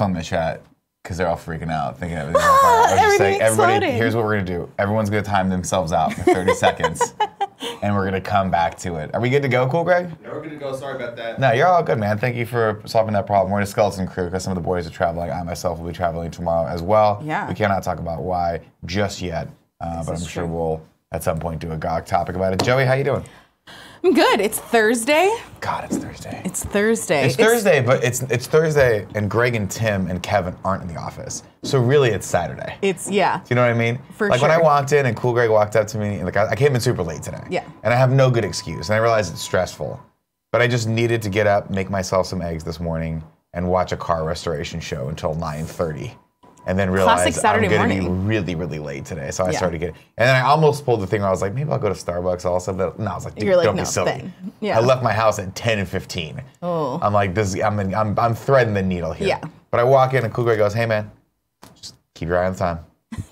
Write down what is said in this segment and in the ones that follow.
filming the chat because they're all freaking out, thinking everything's on fire. I was just saying, everybody, here's what we're gonna do. Everyone's gonna time themselves out for 30 seconds, and we're gonna come back to it. Are we good to go, Cool Greg? Yeah, we're good to go. Sorry about that. No, you're all good, man. Thank you for solving that problem. We're in a skeleton crew because some of the boys are traveling. I myself will be traveling tomorrow as well. Yeah. We cannot talk about why just yet, but I'm sure we'll at some point do a GOG topic about it. Joey, how you doing? I'm good. It's Thursday. God, it's Thursday. It's Thursday. It's Thursday, but it's Thursday, and Greg and Tim and Kevin aren't in the office. So really, it's Saturday. It's, Do you know what I mean? For like sure. when I walked in and Cool Greg walked up to me, and like I came in super late today. Yeah. And I have no good excuse, and I realize it's stressful. But I just needed to get up, make myself some eggs this morning, and watch a car restoration show until 9:30. And then realized I'm going to be really, really late today. So I started getting, and then I almost pulled the thing where I was like, maybe I'll go to Starbucks also. But no, I was like, dude, don't be silly. Yeah. I left my house at 10:15. Oh. I'm like, I'm threading the needle here. Yeah. But I walk in and Cool Greg goes, hey man, just keep your eye on the time,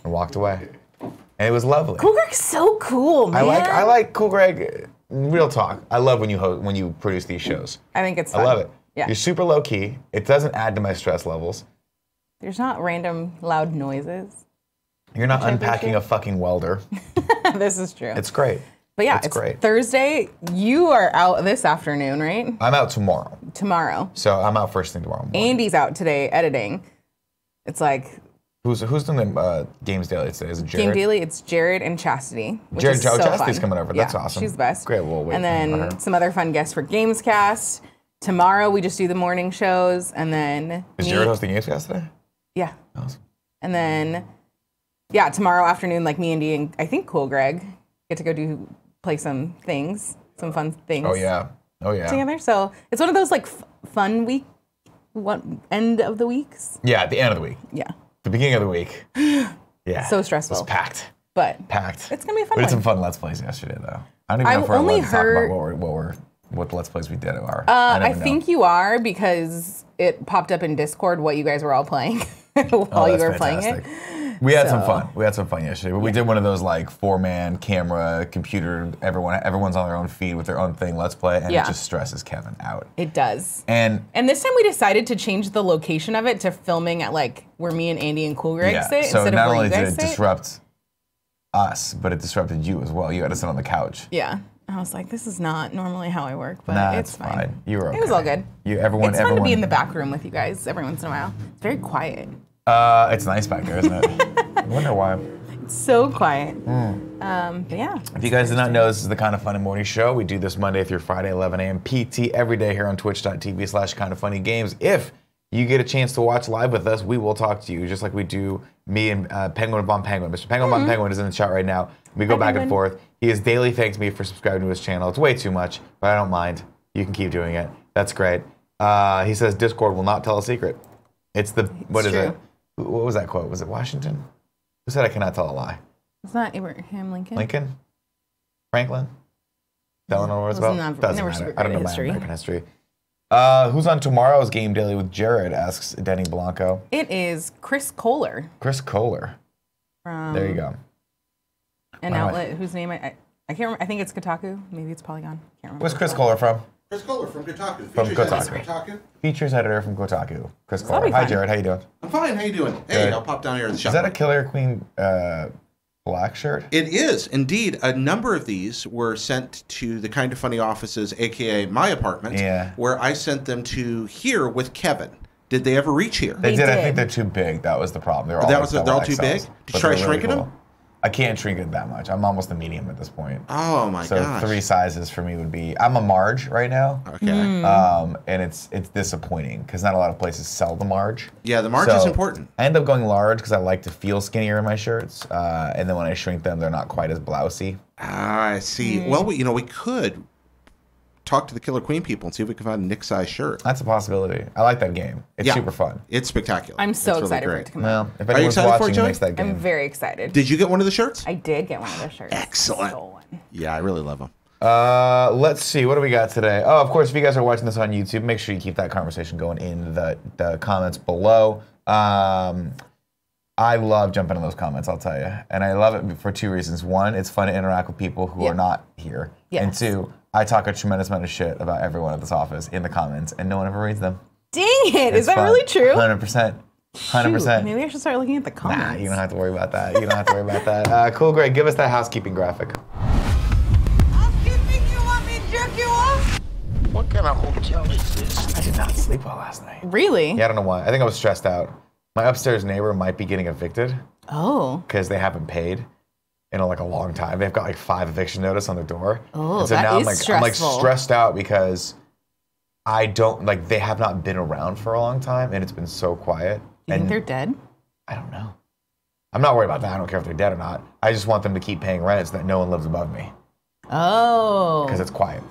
and walked away. And it was lovely. Cool Greg's so cool, man. I like Cool Greg. Real talk. I love when you produce these shows. I think it's fun. I love it. Yeah. You're super low key. It doesn't add to my stress levels. There's not random loud noises. You're not unpacking a fucking welder. This is true. It's great. But yeah, it's great. Thursday. You are out this afternoon, right? I'm out tomorrow. Tomorrow. So I'm out first thing tomorrow morning. Andy's out today editing. It's like... Who's doing the Games Daily today? Is it Jared? Game Daily, it's Jared and Chastity. Chastity's coming over. That's awesome. She's the best. Great, we'll wait and for then her. some other fun guests for Gamescast. Tomorrow we just do the morning shows, and then... Is Jared hosting Gamescast today? Yeah. Awesome. And then, yeah, tomorrow afternoon, like me, Andy, and I think Cool Greg get to go play some things, some fun things. Oh yeah. Together. So it's one of those like fun end of the weeks. Yeah, at the end of the week. Yeah. The beginning of the week. Yeah. So stressful. It was packed. But packed. It's gonna be a fun We did one. some fun Let's Plays yesterday though. I don't even know if we're allowed to talk about what Let's Plays we did are. I think you are, because it popped up in Discord what you guys were all playing while you were playing it. We had some fun. We had some fun yesterday. But we did one of those like 4-man camera, computer, everyone's on their own feed with their own thing, Let's Play, and it just stresses Kevin out. It does. And this time we decided to change the location of it to filming at like where me and Andy and Cool Greg sit so instead not of where only you guys did it sit. disrupt us, but it disrupted you as well. You had to sit on the couch. Yeah. I was like, this is not normally how I work, but Nah, it's fine. You were okay. It was all good. Everyone. It's fun to be in the back room with you guys every once in a while. It's very quiet. It's nice back there, isn't it? I wonder why. It's so quiet. But yeah. If you guys did not know, this is the Kind of Funny Morning Show. We do this Monday through Friday, 11 a.m. PT every day here on twitch.tv/kindoffunnygames. If you get a chance to watch live with us, we will talk to you, just like we do me and Penguin Bomb Penguin. Mr. Penguin Bomb Penguin is in the chat right now. We go back and forth. He has daily thanks me for subscribing to his channel. It's way too much, but I don't mind. You can keep doing it. That's great. He says Discord will not tell a secret. It's the, what is it? What was that quote? Was it Washington? Who said I cannot tell a lie? It's not Abraham Lincoln. Lincoln? Franklin? Delano Roosevelt? Doesn't matter. I don't know my American history. Who's on tomorrow's Game Daily with Jared, asks Denny Blanco. It is Chris Kohler. Chris Kohler. There you go. An outlet whose name I can't remember. I think it's Kotaku. Maybe it's Polygon. Can't remember. Where's Chris Kohler from? Chris Kohler from Kotaku. From Kotaku. Features editor from Kotaku. Chris That'll Kohler. be Hi, fun. Jared. How you doing? I'm fine. How you doing? Hey, Good. I'll pop down here to the shop. Is that a Killer Queen black shirt? It is, indeed. A number of these were sent to the Kind of Funny offices, a.k.a. my apartment, where I sent them to here with Kevin. Did they ever reach here? They did. I think they're too big. That was the problem. They're all too big? Did you try shrinking them? I can't shrink it that much. I'm almost a medium at this point. Oh my gosh. So 3 sizes for me would be, I'm a Marge right now. Okay. And it's disappointing because not a lot of places sell the Marge. Yeah, the Marge is important. I end up going large because I like to feel skinnier in my shirts. And then when I shrink them, they're not quite as blousy. I see. Well, we could talk to the Killer Queen people and see if we can find a Nick-size shirt. That's a possibility. I like that game. It's super fun. It's spectacular. I'm so excited for it to come out. Well, if anyone's watching who makes that game. I'm very excited. Did you get one of the shirts? I did get one of the shirts. Excellent. Yeah, I really love them. Let's see. What do we got today? Oh, of course, if you guys are watching this on YouTube, make sure you keep that conversation going in the comments below. I love jumping in those comments, I'll tell you. And I love it for 2 reasons. One, it's fun to interact with people who are not here. Yes. And 2, I talk a tremendous amount of shit about everyone at this office in the comments, and no one ever reads them. Dang it! Is that really true? 100%. 100%. Maybe I should start looking at the comments. Nah, you don't have to worry about that. You don't have to worry about that. Cool, Greg, give us that housekeeping graphic. Housekeeping, you want me to jerk you off? What kind of hotel is this? I did not sleep well last night. Really? Yeah, I don't know why. I think I was stressed out. My upstairs neighbor might be getting evicted. Oh. Because they haven't paid in like a long time. They've got like 5 eviction notice on their door. Oh, and so that now is I'm like stressful. stressed out because I don't like they have not been around for a long time and it's been so quiet. Do you think they're dead? I don't know. I'm not worried about that. I don't care if they're dead or not. I just want them to keep paying rent so that no one lives above me. Oh. Because it's quiet.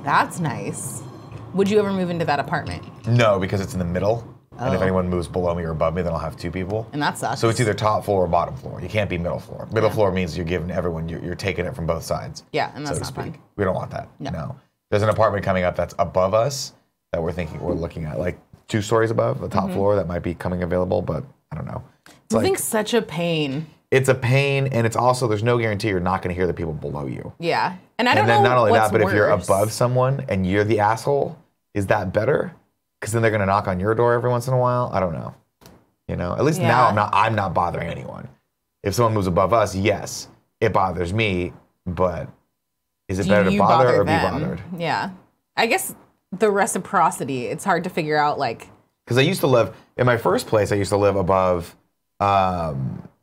That's nice. Would you ever move into that apartment? No, because it's in the middle. And if Oh. anyone moves below me or above me, then I'll have 2 people. And that sucks. So it's either top floor or bottom floor. You can't be middle floor. Middle floor means you're giving everyone, you're taking it from both sides. Yeah, and that's so to not speak. fun. We don't want that. No. There's an apartment coming up that's above us that we're looking at, like 2 stories above the top floor that might be coming available, but I don't know. It's Moving's such a pain. It's a pain, and it's also, there's no guarantee you're not going to hear the people below you. Yeah. And I don't And then know not only what's that, but if you're worse. above someone and you're the asshole, is that better? Because then they're going to knock on your door every once in a while. I don't know. You know, at least now I'm not bothering anyone. If someone moves above us, yes, it bothers me, but is it Do better to you bother or be them? bothered? Yeah. I guess the reciprocity, it's hard to figure out, like... Because I used to live, in my first place, I used to live above, I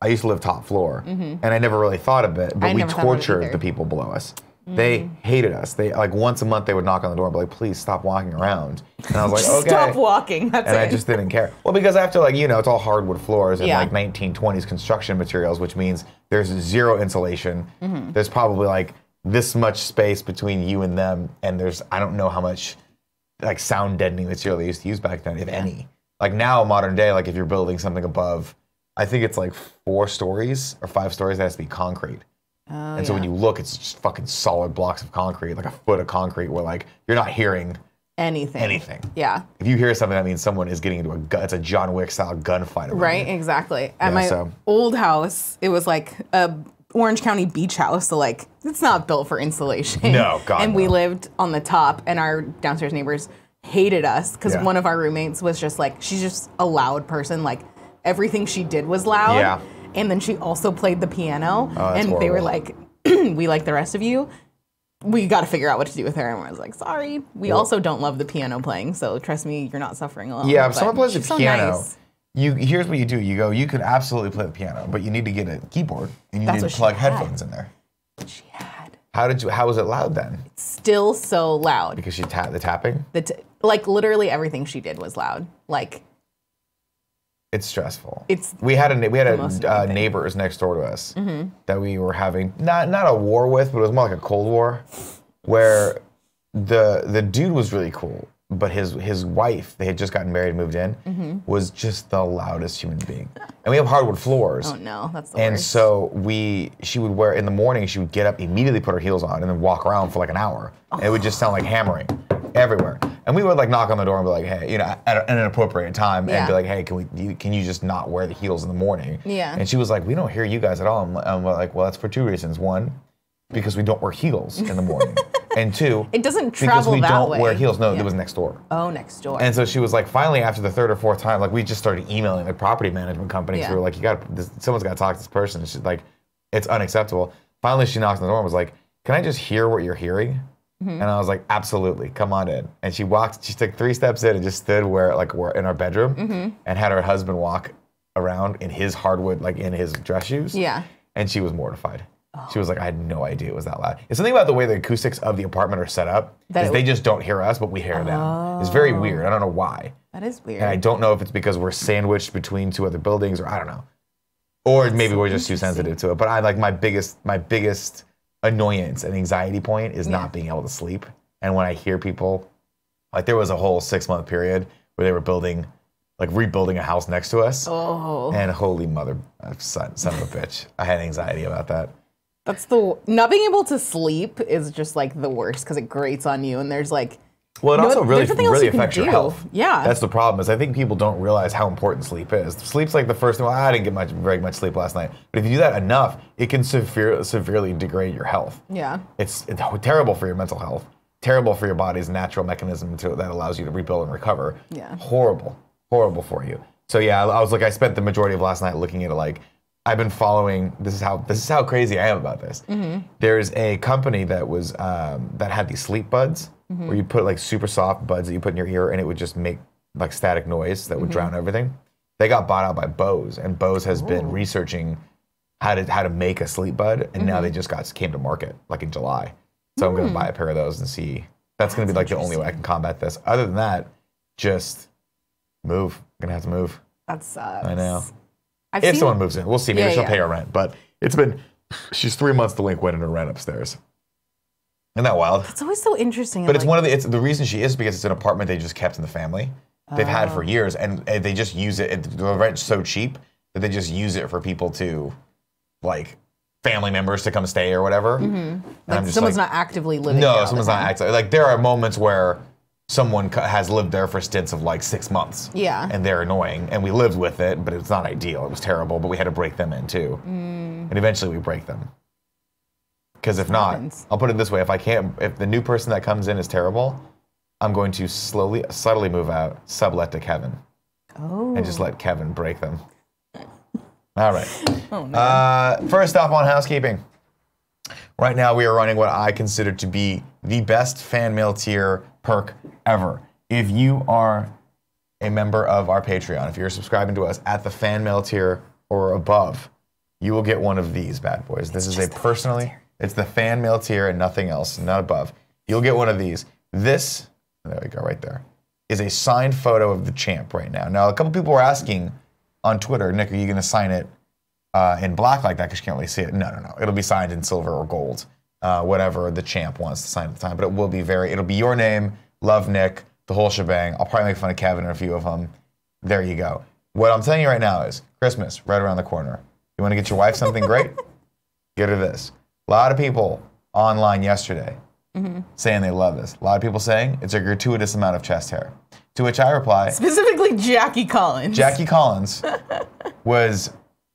used to live top floor. And I never really thought of it, but we never thought of it tortured either. the people below us. They hated us. They, like, once a month, they would knock on the door and be like, please stop walking around. And I was like, okay. Stop walking, that's And it. I just didn't care. Well, because after, like, you know, it's all hardwood floors and Yeah. like 1920s construction materials, which means there's 0 insulation. Mm-hmm. There's probably like this much space between you and them, and there's, I don't know how much like sound deadening material they used to use back then, if any. Like now, modern day, like if you're building something above, I think it's like 4 stories or 5 stories, that has to be concrete. Oh, And so when you look, it's just fucking solid blocks of concrete, like a foot of concrete, where like you're not hearing anything. Yeah. If you hear something, that means someone is getting into a gun. It's a John Wick style gunfight. over Right, you. exactly. At Yeah, my so- old house, it was like a Orange County beach house, so like it's not built for insulation. No, God, And we no. lived on the top, and our downstairs neighbors hated us because Yeah. one of our roommates was just like, she's just a loud person. Like everything she did was loud. Yeah. And then she also played the piano, that's and they were horrible. like, "We like the rest of you. We got to figure out what to do with her." And I was like, "Sorry, we also don't love the piano playing, so trust me, you're not suffering alone." Yeah, if But someone plays the she's so piano, nice. here's what you do. You go, you could absolutely play the piano, but you need to get a keyboard and you That's need what to she plug had. headphones in there. She had How was it loud then? still so loud. Because she the tapping? Like literally everything she did was loud. Like It's stressful. It's we had most annoying thing. neighbors next door to us that we were having not a war with, but it was more like a cold war, where the dude was really cool, but his wife, they had just gotten married and moved in, was just the loudest human being. And we have hardwood floors. oh no, that's the And worst. so she would wear, in the morning, she would get up, immediately put her heels on, and then walk around for like an hour. And it would just sound like hammering everywhere. And we would like knock on the door and be like, hey, you know, at an appropriate time, and Yeah. be like, hey, can you just not wear the heels in the morning? Yeah. And she was like, we don't hear you guys at all. I'm like, well, that's for 2 reasons. 1, because we don't wear heels in the morning. And 2, It doesn't because travel we that don't way. wear heels. No, Yeah. it was next door. Oh, next door. And so she was like, finally, after the 3rd or 4th time, like we just started emailing the property management company. Yeah. So we were like, someone's got to talk to this person. And she's like, it's unacceptable. Finally, she knocked on the door and was like, can I just hear what you're hearing? And I was like, absolutely, come on in. And she took 3 steps in and just stood we're in our bedroom and had her husband walk around in his hardwood, like in his dress shoes. Yeah. And she was mortified. She was like, I had no idea it was that loud. It's something about the way the acoustics of the apartment are set up, is they just don't hear us, but we hear them. It's very weird. I don't know why. That is weird. And I don't know if it's because we're sandwiched between 2 other buildings, or I don't know. Or maybe we're just too sensitive to it. But I like my biggest annoyance and anxiety point is not being able to sleep. And when I hear people, like there was a whole 6-month period where they were rebuilding a house next to us. Oh. And holy mother, son of a bitch. I had anxiety about that. That's not being able to sleep is just like the worst because it grates on you, and there's like. Well, it also there's nothing else really you can affects your do. health. Yeah. That's the problem, is I think people don't realize how important sleep is. Sleep's like the first thing. Well, I didn't get very much sleep last night. But if you do that enough, it can severely degrade your health. Yeah. It's terrible for your mental health. terrible for your body's natural mechanism that allows you to rebuild and recover. Yeah. Horrible for you. So yeah, I spent the majority of last night looking at it. Like, I've been following. This is how crazy I am about this. There's a company that was that had these sleep buds where you put like super soft buds that you put in your ear and it would just make like static noise that would drown everything. They got bought out by Bose, and Bose has been researching how to make a sleep bud, and now they just came to market like in July. So I'm gonna buy a pair of those and see. That's gonna be like the only way I can combat this. Other than that, just move. I'm gonna have to move. That sucks. I know. If someone moves in, we'll see. Maybe she'll pay her rent. But she's 3 months delinquent in her rent upstairs. Isn't that wild? It's always so interesting. But it's the reason she is because it's an apartment they just kept in the family. They've had for years, and they just use it. The rent's so cheap that they just use it for people to, like, family members to come stay or whatever. Like someone's not actively living there. No, someone's not actively. Like, there are moments where someone has lived there for stints of like 6 months. Yeah. And they're annoying, and we lived with it, but it's not ideal. It was terrible, but we had to break them in too. And eventually we break them. Because if not, I'll put it this way: if the new person that comes in is terrible, I'm going to subtly move out, sublet to Kevin. And just let Kevin break them. All right. First up on housekeeping. Right now we are running what I consider to be the best fan mail tier perk ever. If you are a member of our Patreon, if you're subscribing to us at the fan mail tier or above, you will get one of these bad boys. This is it's the fan mail tier and nothing else, not above. You'll get one of these. This, there we go, right there, is a signed photo of the champ right now. Now, a couple people were asking on Twitter, Nick, are you going to sign it in black like that because you can't really see it? No. It'll be signed in silver or gold, whatever the champ wants to sign at the time. But it'll be your name, love Nick, the whole shebang. I'll probably make fun of Kevin and a few of them. There you go. What I'm telling you right now is Christmas right around the corner. You want to get your wife something great? Get her this. A lot of people online yesterday saying they love this. A lot of people saying it's a gratuitous amount of chest hair. To which I reply, specifically Jackie Collins. Jackie Collins was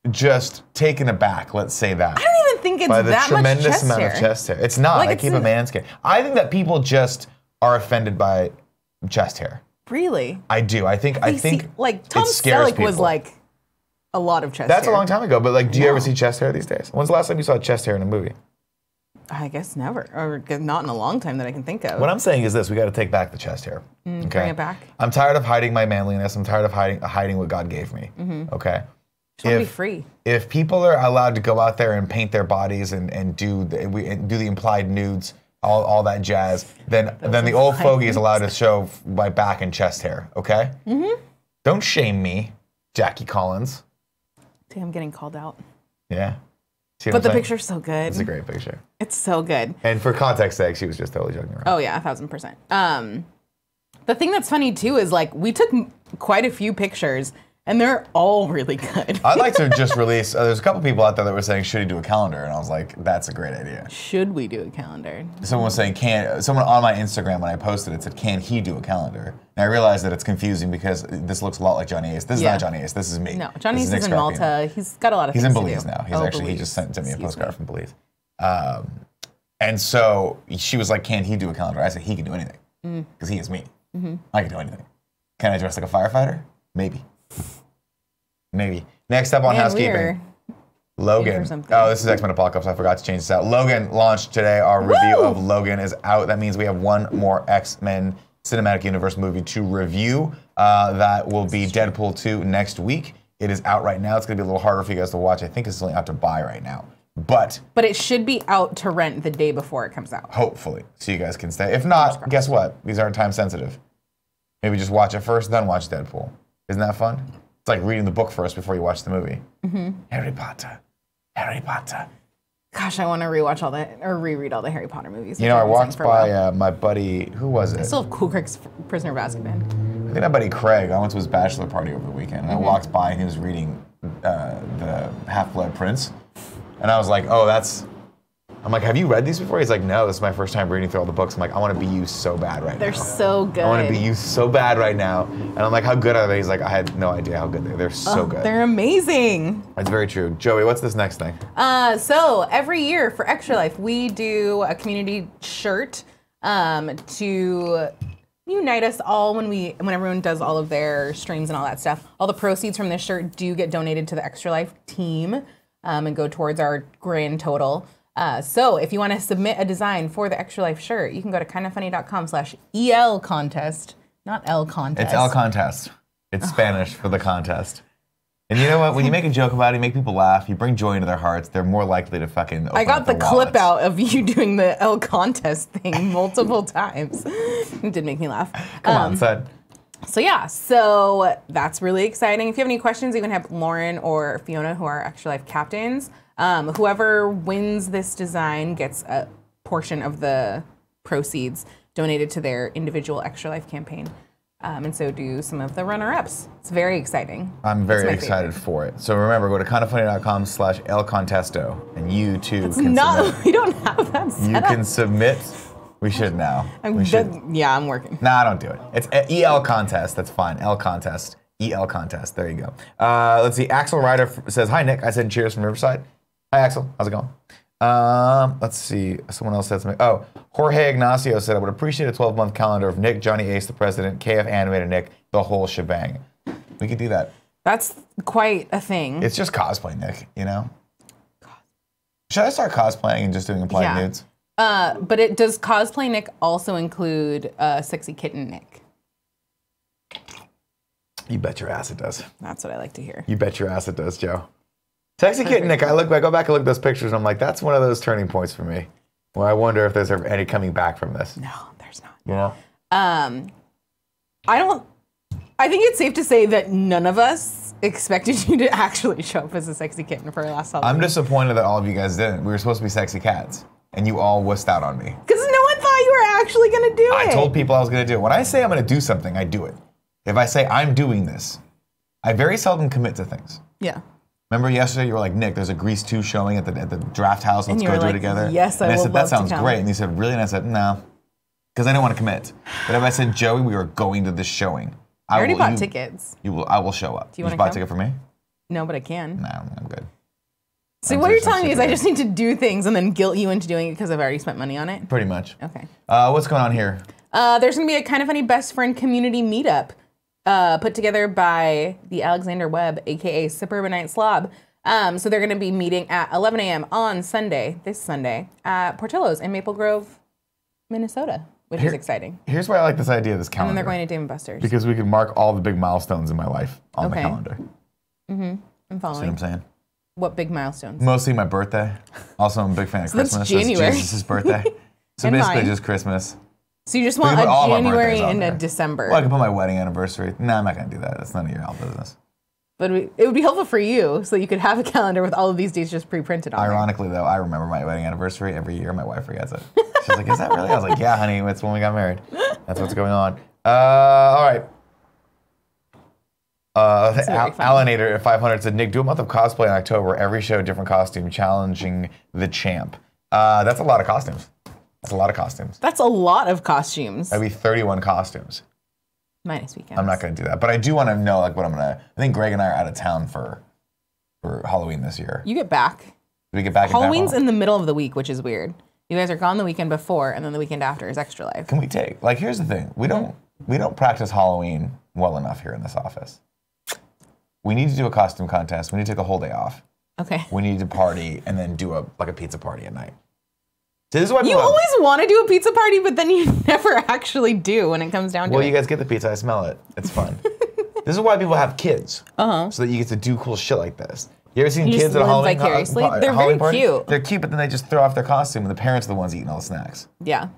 just taken aback, let's say that. I don't even think it's by the that tremendous much chest amount hair. of chest hair. It's not. Like, I keep a man's skin. I think that people just are offended by chest hair. Really? I do. I think like Tom it scares Selleck was people. like a lot of chest That's hair. a long time ago, but like, do you ever see chest hair these days? When's the last time you saw chest hair in a movie? I guess never, or not in a long time that I can think of. What I'm saying is this: we got to take back the chest hair. Okay? Bring it back. I'm tired of hiding my manliness. I'm tired of hiding what God gave me. Okay. Just want to be free. If people are allowed to go out there and paint their bodies and do the implied nudes, all that jazz, then the old fogey is allowed to show my back and chest hair. Okay. Don't shame me, Jackie Collins. Damn, I'm getting called out. Yeah. But the picture's so good. It's a great picture. It's so good. And for context sake, she was just totally joking around. Oh yeah, 1000%. The thing that's funny too is like we took quite a few pictures and they're all really good. I'd like to just release, there's a couple people out there that were saying, should he do a calendar? And I was like, that's a great idea. Should we do a calendar? Someone was saying, someone on my Instagram when I posted it said, can he do a calendar? And I realized that it's confusing because this looks a lot like Johnny Ace. This is not Johnny Ace, this is me. No, Johnny Ace Nick is in Scarpino. Malta. He's got a lot of things to do. He's in Belize now. He just sent to me a postcard from Belize. And so she was like, can he do a calendar? I said, he can do anything because he is me. I can do anything. Can I dress like a firefighter? Maybe. Maybe. Next up on housekeeping. Logan. Oh, this is X-Men Apocalypse. I forgot to change this out. Logan launched today. Our review of Logan is out. That means we have one more X-Men Cinematic Universe movie to review. That will be Deadpool 2 next week. It is out right now. It's going to be a little harder for you guys to watch. I think it's only out to buy right now. But it should be out to rent the day before it comes out. Hopefully. So you guys can stay. If not, guess what? These aren't time sensitive. Maybe just watch it first, then watch Deadpool. Isn't that fun? It's like reading the book first before you watch the movie. Harry Potter. Harry Potter. Gosh, I want to reread all the Harry Potter movies. You know, I walked by my buddy, who was it? I still have Cool Craig's Prisoner of Azkaban. I think my buddy Craig. I went to his bachelor party over the weekend, and I walked by and he was reading the Half-Blood Prince. And I was like, I'm like, have you read these before? He's like, no, this is my first time reading through all the books. I'm like, I want to be you so bad right now. They're so good. I want to be you so bad right now. And I'm like, how good are they? He's like, I had no idea how good they are. They're so good. They're amazing. That's very true. Joey, what's this next thing? So every year for Extra Life, we do a community shirt to unite us all when everyone does all of their streams and all that stuff. All the proceeds from this shirt do get donated to the Extra Life team and go towards our grand total. So if you want to submit a design for the Extra Life shirt, you can go to kindoffunny.com/EL contest, not L contest. It's L contest. It's Spanish for the contest. And you know what? When you make a joke about it, you make people laugh, you bring joy into their hearts, they're more likely to fucking open I got up the their clip wallets. out of you doing the L contest thing multiple times. It did make me laugh. Come on, son. So that's really exciting. If you have any questions, you can have Lauren or Fiona, who are Extra Life captains. Whoever wins this design gets a portion of the proceeds donated to their individual Extra Life campaign. And so do some of the runner-ups. It's very exciting. I'm very excited for it. So remember, go to kindoffunny.com/elcontesto, and you too can submit. We don't have that set You up. can submit. We should now. We should. Yeah, I'm working. Nah, don't do it. It's EL contest. That's fine. L contest. EL contest. There you go. Let's see. Axel Ryder says, "Hi Nick. I said cheers from Riverside. Hi Axel. How's it going?" Let's see. Someone else said something. Oh, Jorge Ignacio said, "I would appreciate a 12-month calendar of Nick, Johnny Ace, the President, KF Animated Nick, the whole shebang." We could do that. That's quite a thing. It's just cosplay, Nick. You know. Should I start cosplaying and just doing implied nudes? But does cosplay Nick also include sexy kitten Nick? You bet your ass it does. That's what I like to hear. You bet your ass it does, Joe. Sexy kitten Nick, I go back and look at those pictures and I'm like, that's one of those turning points for me. Where I wonder if there's ever any coming back from this. No, there's not. You know? I think it's safe to say that none of us expected you to actually show up as a sexy kitten for our last Halloween. I'm disappointed that all of you guys didn't. We were supposed to be sexy cats. And you all wussed out on me. Because no one thought you were actually going to do it. I told people I was going to do it. When I say I'm going to do something, I do it. If I say I'm doing this, I very seldom commit to things. Yeah. Remember yesterday you were like, Nick, there's a Grease 2 showing at the draft house. Let's go do it together. Yes, and I said, that sounds come. great. And you said, really? And I said, no. Because I didn't want to commit. But if I said, Joey, we are going to this showing. I already bought tickets. I will show up. Do you want to buy come? a ticket for me? No, but I can. No, I'm good. So what you're telling me is I just need to do things and then guilt you into doing it because I've already spent money on it? Pretty much. Okay. What's going on here? There's going to be a Kind of Funny Best Friend community meetup put together by the Alexander Webb, a.k.a. Suburbanite Slob. So they're going to be meeting at 11 a.m. on Sunday, this Sunday, at Portillo's in Maple Grove, Minnesota, which is exciting. Here's why I like this idea of this calendar. And then they're going to Dave & Buster's. Because we can mark all the big milestones in my life on the calendar. Mm-hmm. I'm following. See what I'm saying? What big milestones? Mostly my birthday. Also, I'm a big fan of Christmas. That's January. It's Jesus' birthday. So And basically mine. just Christmas. So you just want We a can put all of our January birthdays on and a there. December. Well, I can put my wedding anniversary. No, I'm not going to do that. That's none of your business. But it would be helpful for you so you could have a calendar with all of these dates just pre-printed on Ironically, though, I remember my wedding anniversary every year. My wife forgets it. She's like, is that really? I was like, yeah, honey, it's when we got married. That's what's going on. All right. Alanator at 500 said, Nick, do a month of cosplay in October. Every show, different costume, challenging the champ. That's a lot of costumes. That's a lot of costumes. That's a lot of costumes. That'd be 31 costumes. Minus weekends. I'm not going to do that. But I do want to know like what I'm going to... I think Greg and I are out of town for Halloween this year. You get back. Do we get back Halloween's in the middle of the week, which is weird. You guys are gone the weekend before, and then the weekend after is Extra Life. Can we take... Like, here's the thing. We don't practice Halloween well enough here in this office. We need to do a costume contest. We need to take a whole day off. Okay. We need to party and then do a pizza party at night. So this is why you always want to do a pizza party, but then you never actually do when it comes down to it. Well, you guys get the pizza. I smell it. It's fun. This is why people have kids. So that you get to do cool shit like this. You ever seen kids at a Halloween vicariously? They're Halloween very party? cute. They're cute, but then they just throw off their costume, and the parents are the ones eating all the snacks. Yeah.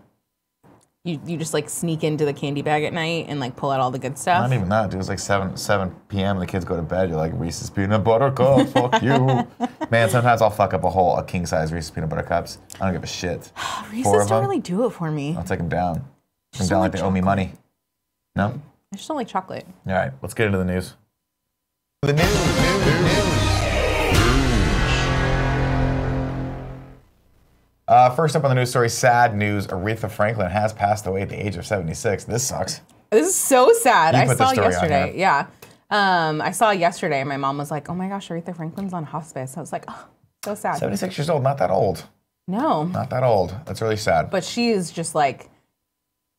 You just like sneak into the candy bag at night and like pull out all the good stuff. Not even that, dude. It's like 7 p.m. and the kids go to bed. You're like, Reese's Peanut Butter Cup, fuck you. Man, sometimes I'll fuck up a king-size Reese's Peanut Butter Cups. I don't give a shit. Reese's don't really do it for me. I'll take them down. Take them down like they owe me money. No? I just don't like chocolate. All right, let's get into the news. The news. First up on the news story, sad news. Aretha Franklin has passed away at the age of 76. This sucks. This is so sad. You I put the saw story on yesterday. here. Yeah. I saw yesterday, and my mom was like, oh my gosh, Aretha Franklin's on hospice. I was like, oh, so sad. 76 years old, not that old. No. Not that old. That's really sad. But she is just like,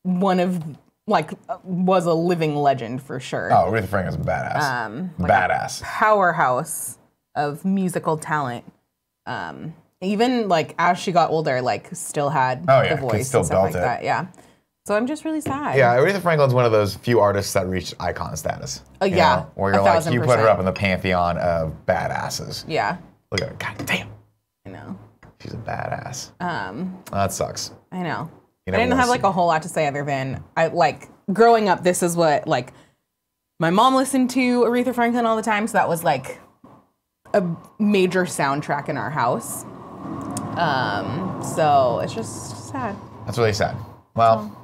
was a living legend for sure. Oh, Aretha Franklin's badass. Badass. Powerhouse of musical talent. Even like as she got older, like still had the voice still and stuff like belt it. that. Yeah. So I'm just really sad. Yeah, Aretha Franklin's one of those few artists that reached icon status. Oh yeah. Where you're like, you put her up in the pantheon of badasses. Yeah. Look at her. God damn. I know. She's a badass. That sucks. I know. I never didn't have like a whole lot to say other than growing up, this is what like my mom listened to Aretha Franklin all the time, so that was like a major soundtrack in our house. So it's just sad. That's really sad. Well,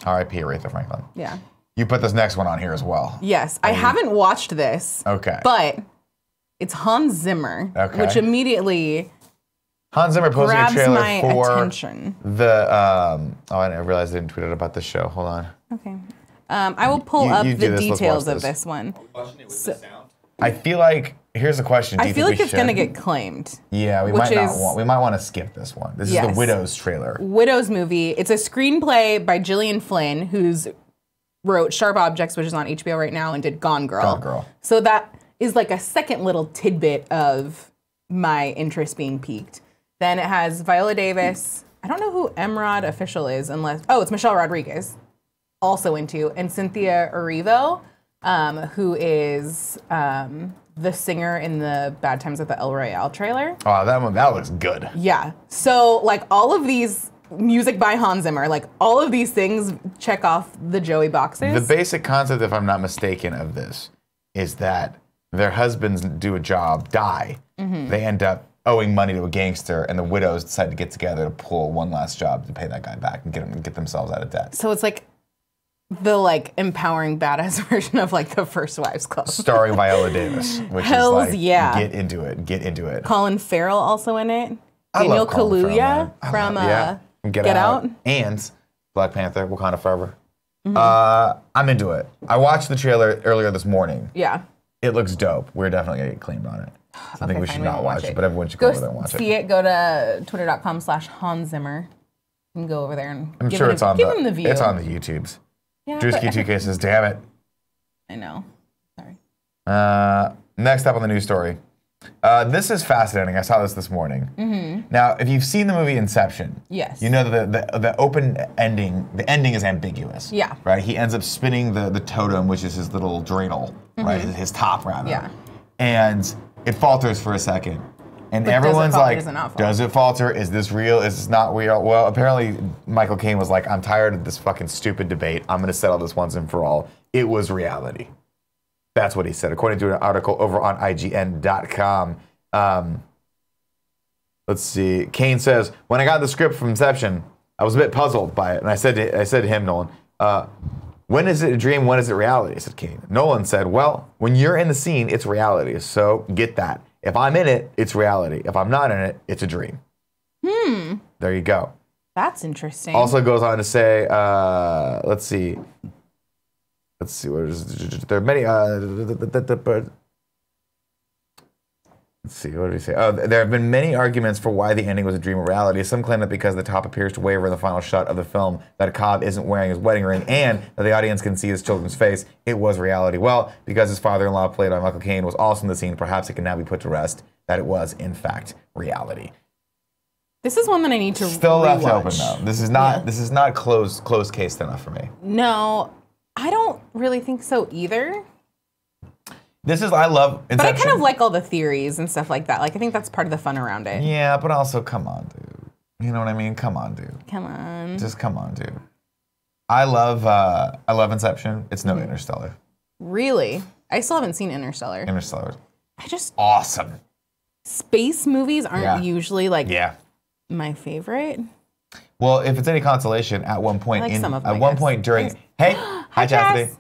R.I.P. Aretha Franklin. Yeah. You put this next one on here as well. Yes. I haven't watched this. Okay. But it's Hans Zimmer, which immediately Hans Zimmer posted a trailer for attention. The I didn't realize I didn't tweet it about the show. Hold on. Okay. I will pull up the details of this one. I feel like here's the question. I feel like it's gonna get claimed. Yeah, we might want to skip this one. This is the Widows trailer. Widows movie. It's a screenplay by Gillian Flynn, who's wrote Sharp Objects, which is on HBO right now, and did Gone Girl. Gone Girl. So that is like a second little tidbit of my interest being piqued. Then it has Viola Davis. I don't know who Emerald Official is unless... Oh, it's Michelle Rodriguez. Also into. And Cynthia Erivo, who is the singer in the Bad Times at the El Royale trailer. Oh, that looks good. Yeah. So, like, all of these... Music by Hans Zimmer. Like, all of these things check off the Joey boxes. The basic concept, if I'm not mistaken, of this is that their husbands do a job, die. Mm-hmm. They end up owing money to a gangster, and the widows decide to get together to pull one last job to pay that guy back and get themselves out of debt. So it's like the like empowering badass version of like the First Wives Club. Starring Viola Davis, which Hells is like, yeah. Get into it. Colin Farrell also in it. I Daniel love Colin Kaluuya Farrell, from Get Out. And Black Panther, Wakanda Forever. Mm-hmm. I'm into it. I watched the trailer earlier this morning. Yeah. It looks dope. We're definitely gonna get claimed on it. So I think we should not watch it, but everyone should go over there and watch it. See it. Go to twitter.com/Hans Zimmer and go over there and I'm sure it's on the view. It's on the YouTubes. Yeah, Drewski2K says, damn it. I know. Sorry. Next up on the news story. This is fascinating. I saw this morning. Mm-hmm. Now, if you've seen the movie Inception, yes, you know that the open ending, the ending is ambiguous. Yeah. Right? He ends up spinning the totem, which is his little dreidel, right? His top, rather. Yeah. And it falters for a second. And but everyone's like, does it falter? Is this real? Is this not real? Well, apparently Michael Caine was like, I'm tired of this fucking stupid debate. I'm going to settle this once and for all. It was reality. That's what he said, according to an article over on IGN.com. Let's see. Caine says, when I got the script from Inception, I was a bit puzzled by it. And I said to him, Nolan, when is it a dream? When is it reality? I said, Caine. Nolan said, well, when you're in the scene, it's reality. So get that. If I'm in it, it's reality. If I'm not in it, it's a dream. There you go. That's interesting. Also goes on to say, let's see. What is there are many. Let's see. What did he say? Oh, there have been many arguments for why the ending was a dream or reality. Some claim that because the top appears to waver in the final shot of the film, that Cobb isn't wearing his wedding ring, and that the audience can see his children's face, it was reality. Well, because his father-in-law, played by Michael Caine, was also in the scene, perhaps it can now be put to rest that it was, in fact, reality. This is one that I need to still rewatch. Left open though. This is not. This is not closed case enough for me. No. I don't really think so either. I love Inception. But I kind of like all the theories and stuff like that. Like, I think that's part of the fun around it. Yeah, but also, come on, dude. You know what I mean? Come on, dude. Come on. Just come on, dude. I love Inception. It's no Interstellar. Really? I still haven't seen Interstellar. Interstellar. Awesome. Space movies aren't usually like my favorite. Well, if it's any consolation, at one point during hi Chastity.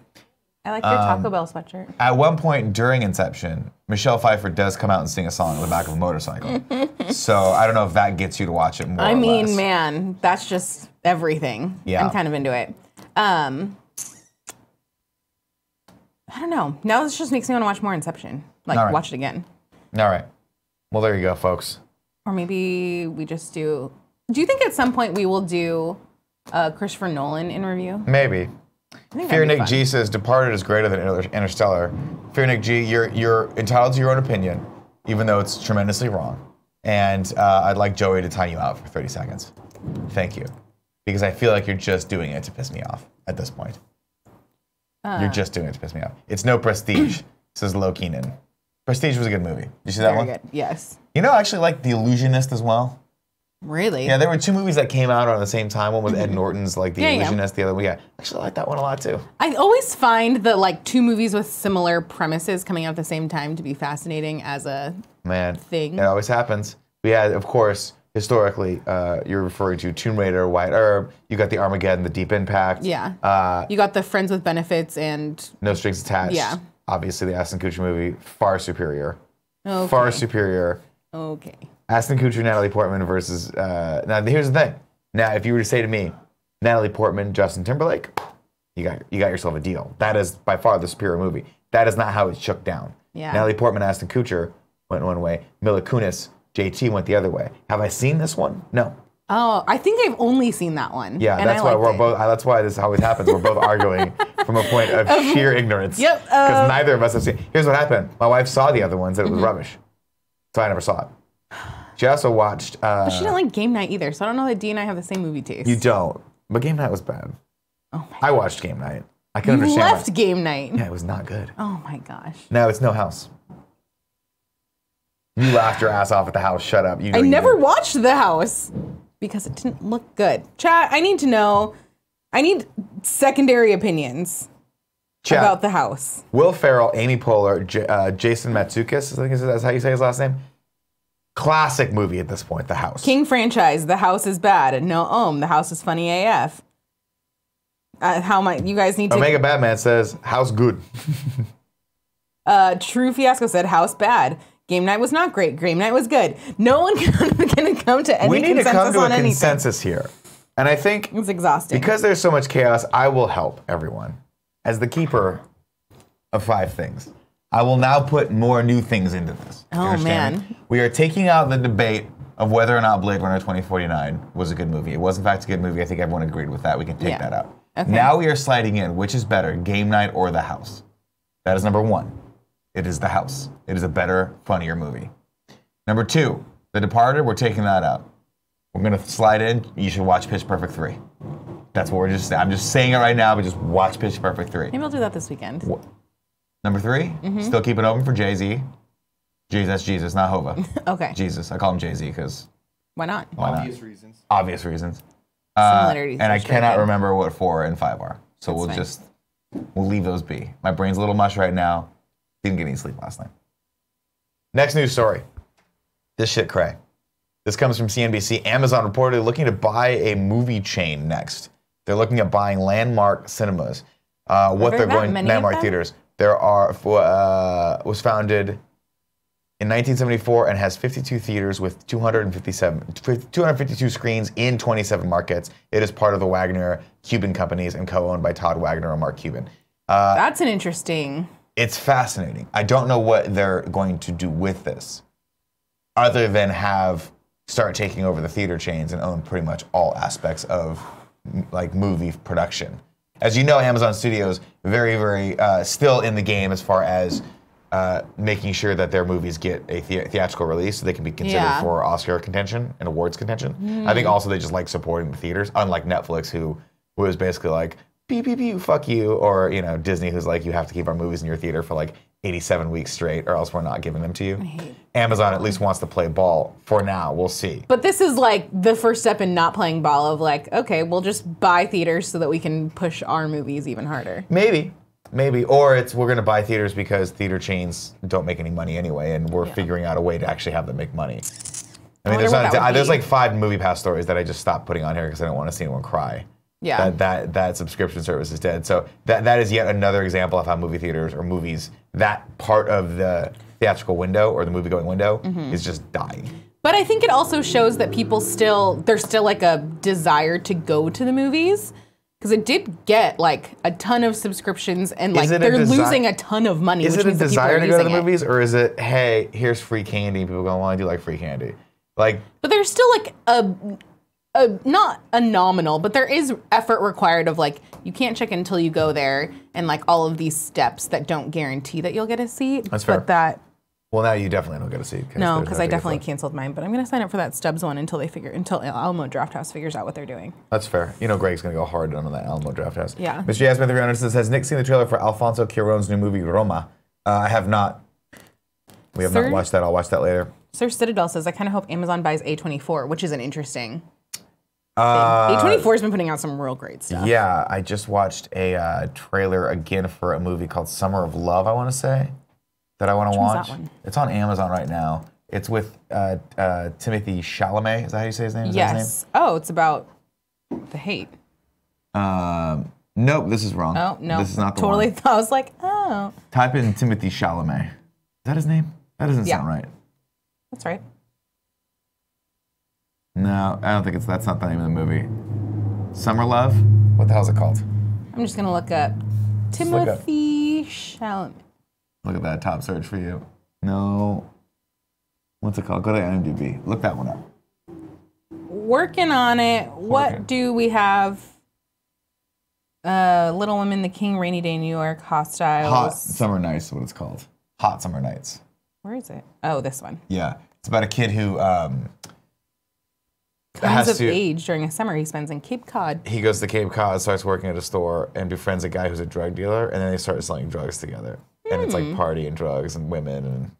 I like your Taco Bell sweatshirt. At one point during Inception, Michelle Pfeiffer does come out and sing a song on the back of a motorcycle. So I don't know if that gets you to watch it more. I mean, man, that's just everything. Yeah. I'm kind of into it. I don't know. Now this just makes me want to watch more Inception. Like, watch it again. All right. Well, there you go, folks. Or maybe we just do you think at some point we will do Christopher Nolan in review. Maybe. Fear Nick G says Departed is greater than Interstellar. Fear Nick G, you're entitled to your own opinion, even though it's tremendously wrong. And I'd like Joey to time you out for 30 seconds. Thank you. Because I feel like you're just doing it to piss me off at this point. You're just doing it to piss me off. It's no Prestige, says Lo Keenan. Prestige was a good movie. Did you see that one? Very good. Yes. You know, I actually like The Illusionist as well. Really? Yeah, there were 2 movies that came out around the same time. One was Ed Norton's, like The Illusionist. The other one, I actually like that one a lot too. I always find that like 2 movies with similar premises coming out at the same time to be fascinating as a thing. It always happens. We had, of course, historically, you're referring to Tomb Raider, White Herb. You got the Armageddon, the Deep Impact. Yeah. You got the Friends with Benefits and No Strings Attached. Yeah. Obviously, the Ashton Kutcher movie, far superior. Okay. Far superior. Okay. Ashton Kutcher, Natalie Portman versus. Now, here's the thing. Now, if you were to say to me, Natalie Portman, Justin Timberlake, you got yourself a deal. That is by far the superior movie. That is not how it shook down. Yeah. Natalie Portman, Ashton Kutcher went one way. Mila Kunis, JT went the other way. Have I seen this one? No. Oh, I think I've only seen that one. Yeah, that's why we're both. That's why this always happens. We're both arguing from a point of sheer ignorance. Yep. Because neither of us have seen. Here's what happened. My wife saw the other ones and it was rubbish, so I never saw it. She also watched. But she didn't like Game Night either, so I don't know that D and I have the same movie taste. You don't. But Game Night was bad. Oh my. I watched Game Night. I can You understand. left Game Night. Yeah, it was not good. Oh my gosh. No, it's no house. You laughed your ass off at the house. Shut up. You know I you never did. watched The House because it didn't look good. Chat, I need to know. I need secondary opinions about The House. Will Ferrell, Amy Poehler, Jason Matsoukas, I think that's how you say his last name. Classic movie at this point, The House. King franchise, The House is bad. No, The House is funny AF. How am I? You guys need to. Omega Batman says, House good. True Fiasco said, House bad. Game Night was not great. Game Night was good. No one can come to any consensus on anything. We need to come to a consensus here. And I think it's exhausting. Because there's so much chaos, I will help everyone. As the keeper of 5 things, I will now put more new things into this. Oh, man. We are taking out the debate of whether or not Blade Runner 2049 was a good movie. It was, in fact, a good movie. I think everyone agreed with that. We can take that out. Okay. Now we are sliding in, which is better, Game Night or The House? That is number 1. It is The House. It is a better, funnier movie. Number 2, The Departed, we're taking that out. We're going to slide in, you should watch Pitch Perfect 3. That's what we're just saying. I'm just saying it right now, but just watch Pitch Perfect 3. Maybe I'll do that this weekend. Number 3, still keep it open for Jay-Z. That's Jesus, not Hova. Okay. Jesus. I call him Jay-Z because... Why not? Obvious reasons. Obvious reasons. Similarities. And I cannot remember what 4 and 5 are. So we'll leave those be. My brain's a little mush right now. Didn't get any sleep last night. Next news story. This shit cray. This comes from CNBC. Amazon reportedly looking to buy a movie chain next. They're looking at buying Landmark Cinemas. Landmark Theaters. There are was founded in 1974 and has 52 theaters with 252 screens in 27 markets. It is part of the Wagner Cuban companies and co-owned by Todd Wagner and Mark Cuban. That's an interesting... It's fascinating. I don't know what they're going to do with this other than start taking over the theater chains and own pretty much all aspects of like movie production. As you know, Amazon Studios very, very still in the game as far as making sure that their movies get a theatrical release so they can be considered for Oscar contention and awards contention. I think also they just like supporting the theaters, unlike Netflix, who was basically like, beep, beep, beep, fuck you, or Disney, who's like, you have to keep our movies in your theater for like 87 weeks straight, or else we're not giving them to you. Amazon at least wants to play ball for now. We'll see. But this is like the first step in not playing ball of like, okay, we'll just buy theaters so that we can push our movies even harder. Maybe. Or we're going to buy theaters because theater chains don't make any money anyway, and we're figuring out a way to actually have them make money. I mean, there's like 5 MoviePass stories that I just stopped putting on here because I don't want to see anyone cry. Yeah. That subscription service is dead. So that is yet another example of how movie theaters or movies, that part of the theatrical window or the movie-going window is just dying. But I think it also shows that there's still like a desire to go to the movies. Because it did get like a ton of subscriptions and like they're losing a ton of money. Is it a desire to go to the movies, or is it, hey, here's free candy and people go, well, I do like free candy? Like, but there's still like not a nominal, but there is effort required of like, you can't check in until you go there and like all of these steps that don't guarantee that you'll get a seat. That's fair. But that... Well, now you definitely don't get a seat. No, because I definitely canceled mine, but I'm going to sign up for that Stubbs one until Alamo Drafthouse figures out what they're doing. That's fair. You know Greg's going to go hard on that Alamo Drafthouse. Yeah. Mr. Yasmin 300 says, has Nick seen the trailer for Alfonso Cuarón's new movie, Roma? I have not. We have not watched that. I'll watch that later. Sir Citadel says, I kind of hope Amazon buys A24, which is an interesting thing. A24 has been putting out some real great stuff. Yeah, I just watched a trailer again for a movie called Summer of Love, I want to say, that I want to watch. That one? It's on Amazon right now. It's with Timothy Chalamet. Is that how you say his name? Is that his Yes. Oh, it's about the hate. Nope, this is wrong. Oh, no. This is not the totally one. I was like, oh. Type in Timothy Chalamet. Is that his name? That doesn't sound right. That's right. No, I don't think that's not the name of the movie. Summer Love? What the hell is it called? I'm just going to look up Timothy Chalamet. Look at that top search for you. No. What's it called? Go to IMDb. Look that one up. Working on it. What do we have? Little Women, The King, Rainy Day in New York, Hostiles. Hot Summer Nights is what it's called. Hot Summer Nights. Where is it? Oh, this one. Yeah. It's about a kid who Comes of age during a summer he spends in Cape Cod. He goes to Cape Cod, starts working at a store, and befriends a guy who's a drug dealer, and then they start selling drugs together. And it's like party and drugs and women and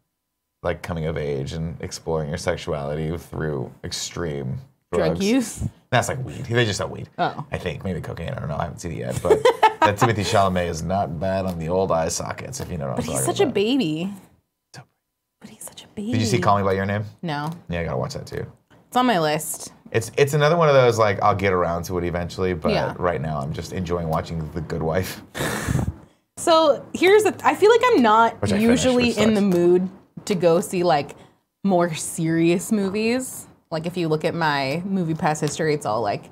like coming of age and exploring your sexuality through extreme drugs. Drug use? That's like weed. They just sell weed. Oh. I think. Maybe cocaine. I don't know. I haven't seen it yet. But that Timothy Chalamet is not bad on the old eye sockets, if you know what I'm talking about. But he's such a baby. But he's such a baby. Did you see Call Me By Your Name? No. Yeah, I gotta watch that too. It's on my list. It's another one of those, like, I'll get around to it eventually, but right now I'm just enjoying watching The Good Wife. So here's I feel like I'm not usually in the mood to go see like more serious movies. Like if you look at my movie pass history, it's all like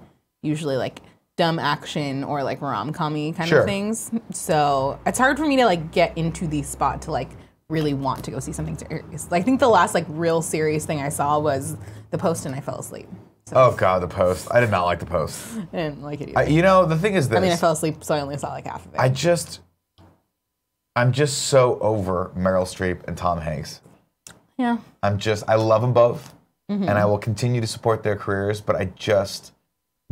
usually like dumb action or like rom-com-y kind of things. So it's hard for me to like get into the spot to like really want to go see something serious. I think the last like real serious thing I saw was The Post and I fell asleep. So. Oh God, The Post. I did not like The Post. I didn't like it either. You know, the thing is this. I mean, I fell asleep, so I only saw like half of it. I'm just so over Meryl Streep and Tom Hanks. Yeah. I love them both, and I will continue to support their careers, but I just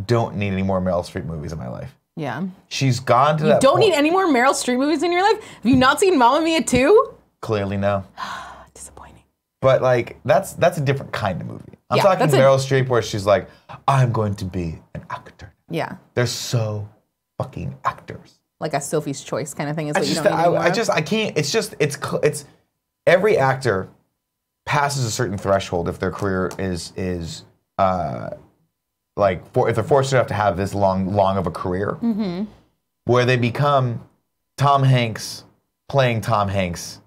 don't need any more Meryl Streep movies in my life. Yeah. She's gone to that You don't need any more Meryl Streep movies in your life? Have you not seen Mamma Mia 2? Clearly no. Disappointing. But like that's a different kind of movie. I'm talking Meryl Streep where she's like, I'm going to be an actor. Yeah. They're so fucking actors. Like a Sophie's Choice kind of thing is what you don't need anymore. I can't. It's every actor passes a certain threshold if their career is if they're fortunate enough to have this long of a career, where they become Tom Hanks playing Tom Hanks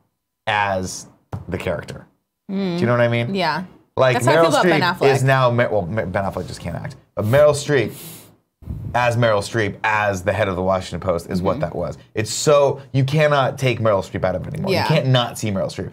as the character. Do you know what I mean? Yeah. Like That's how I feel Meryl about Ben Streep Affleck. is now Ben Affleck just can't act, but Meryl Streep as the head of the Washington Post is what that was. It's so you cannot take Meryl Streep out of it anymore. Yeah. You can't not see Meryl Streep.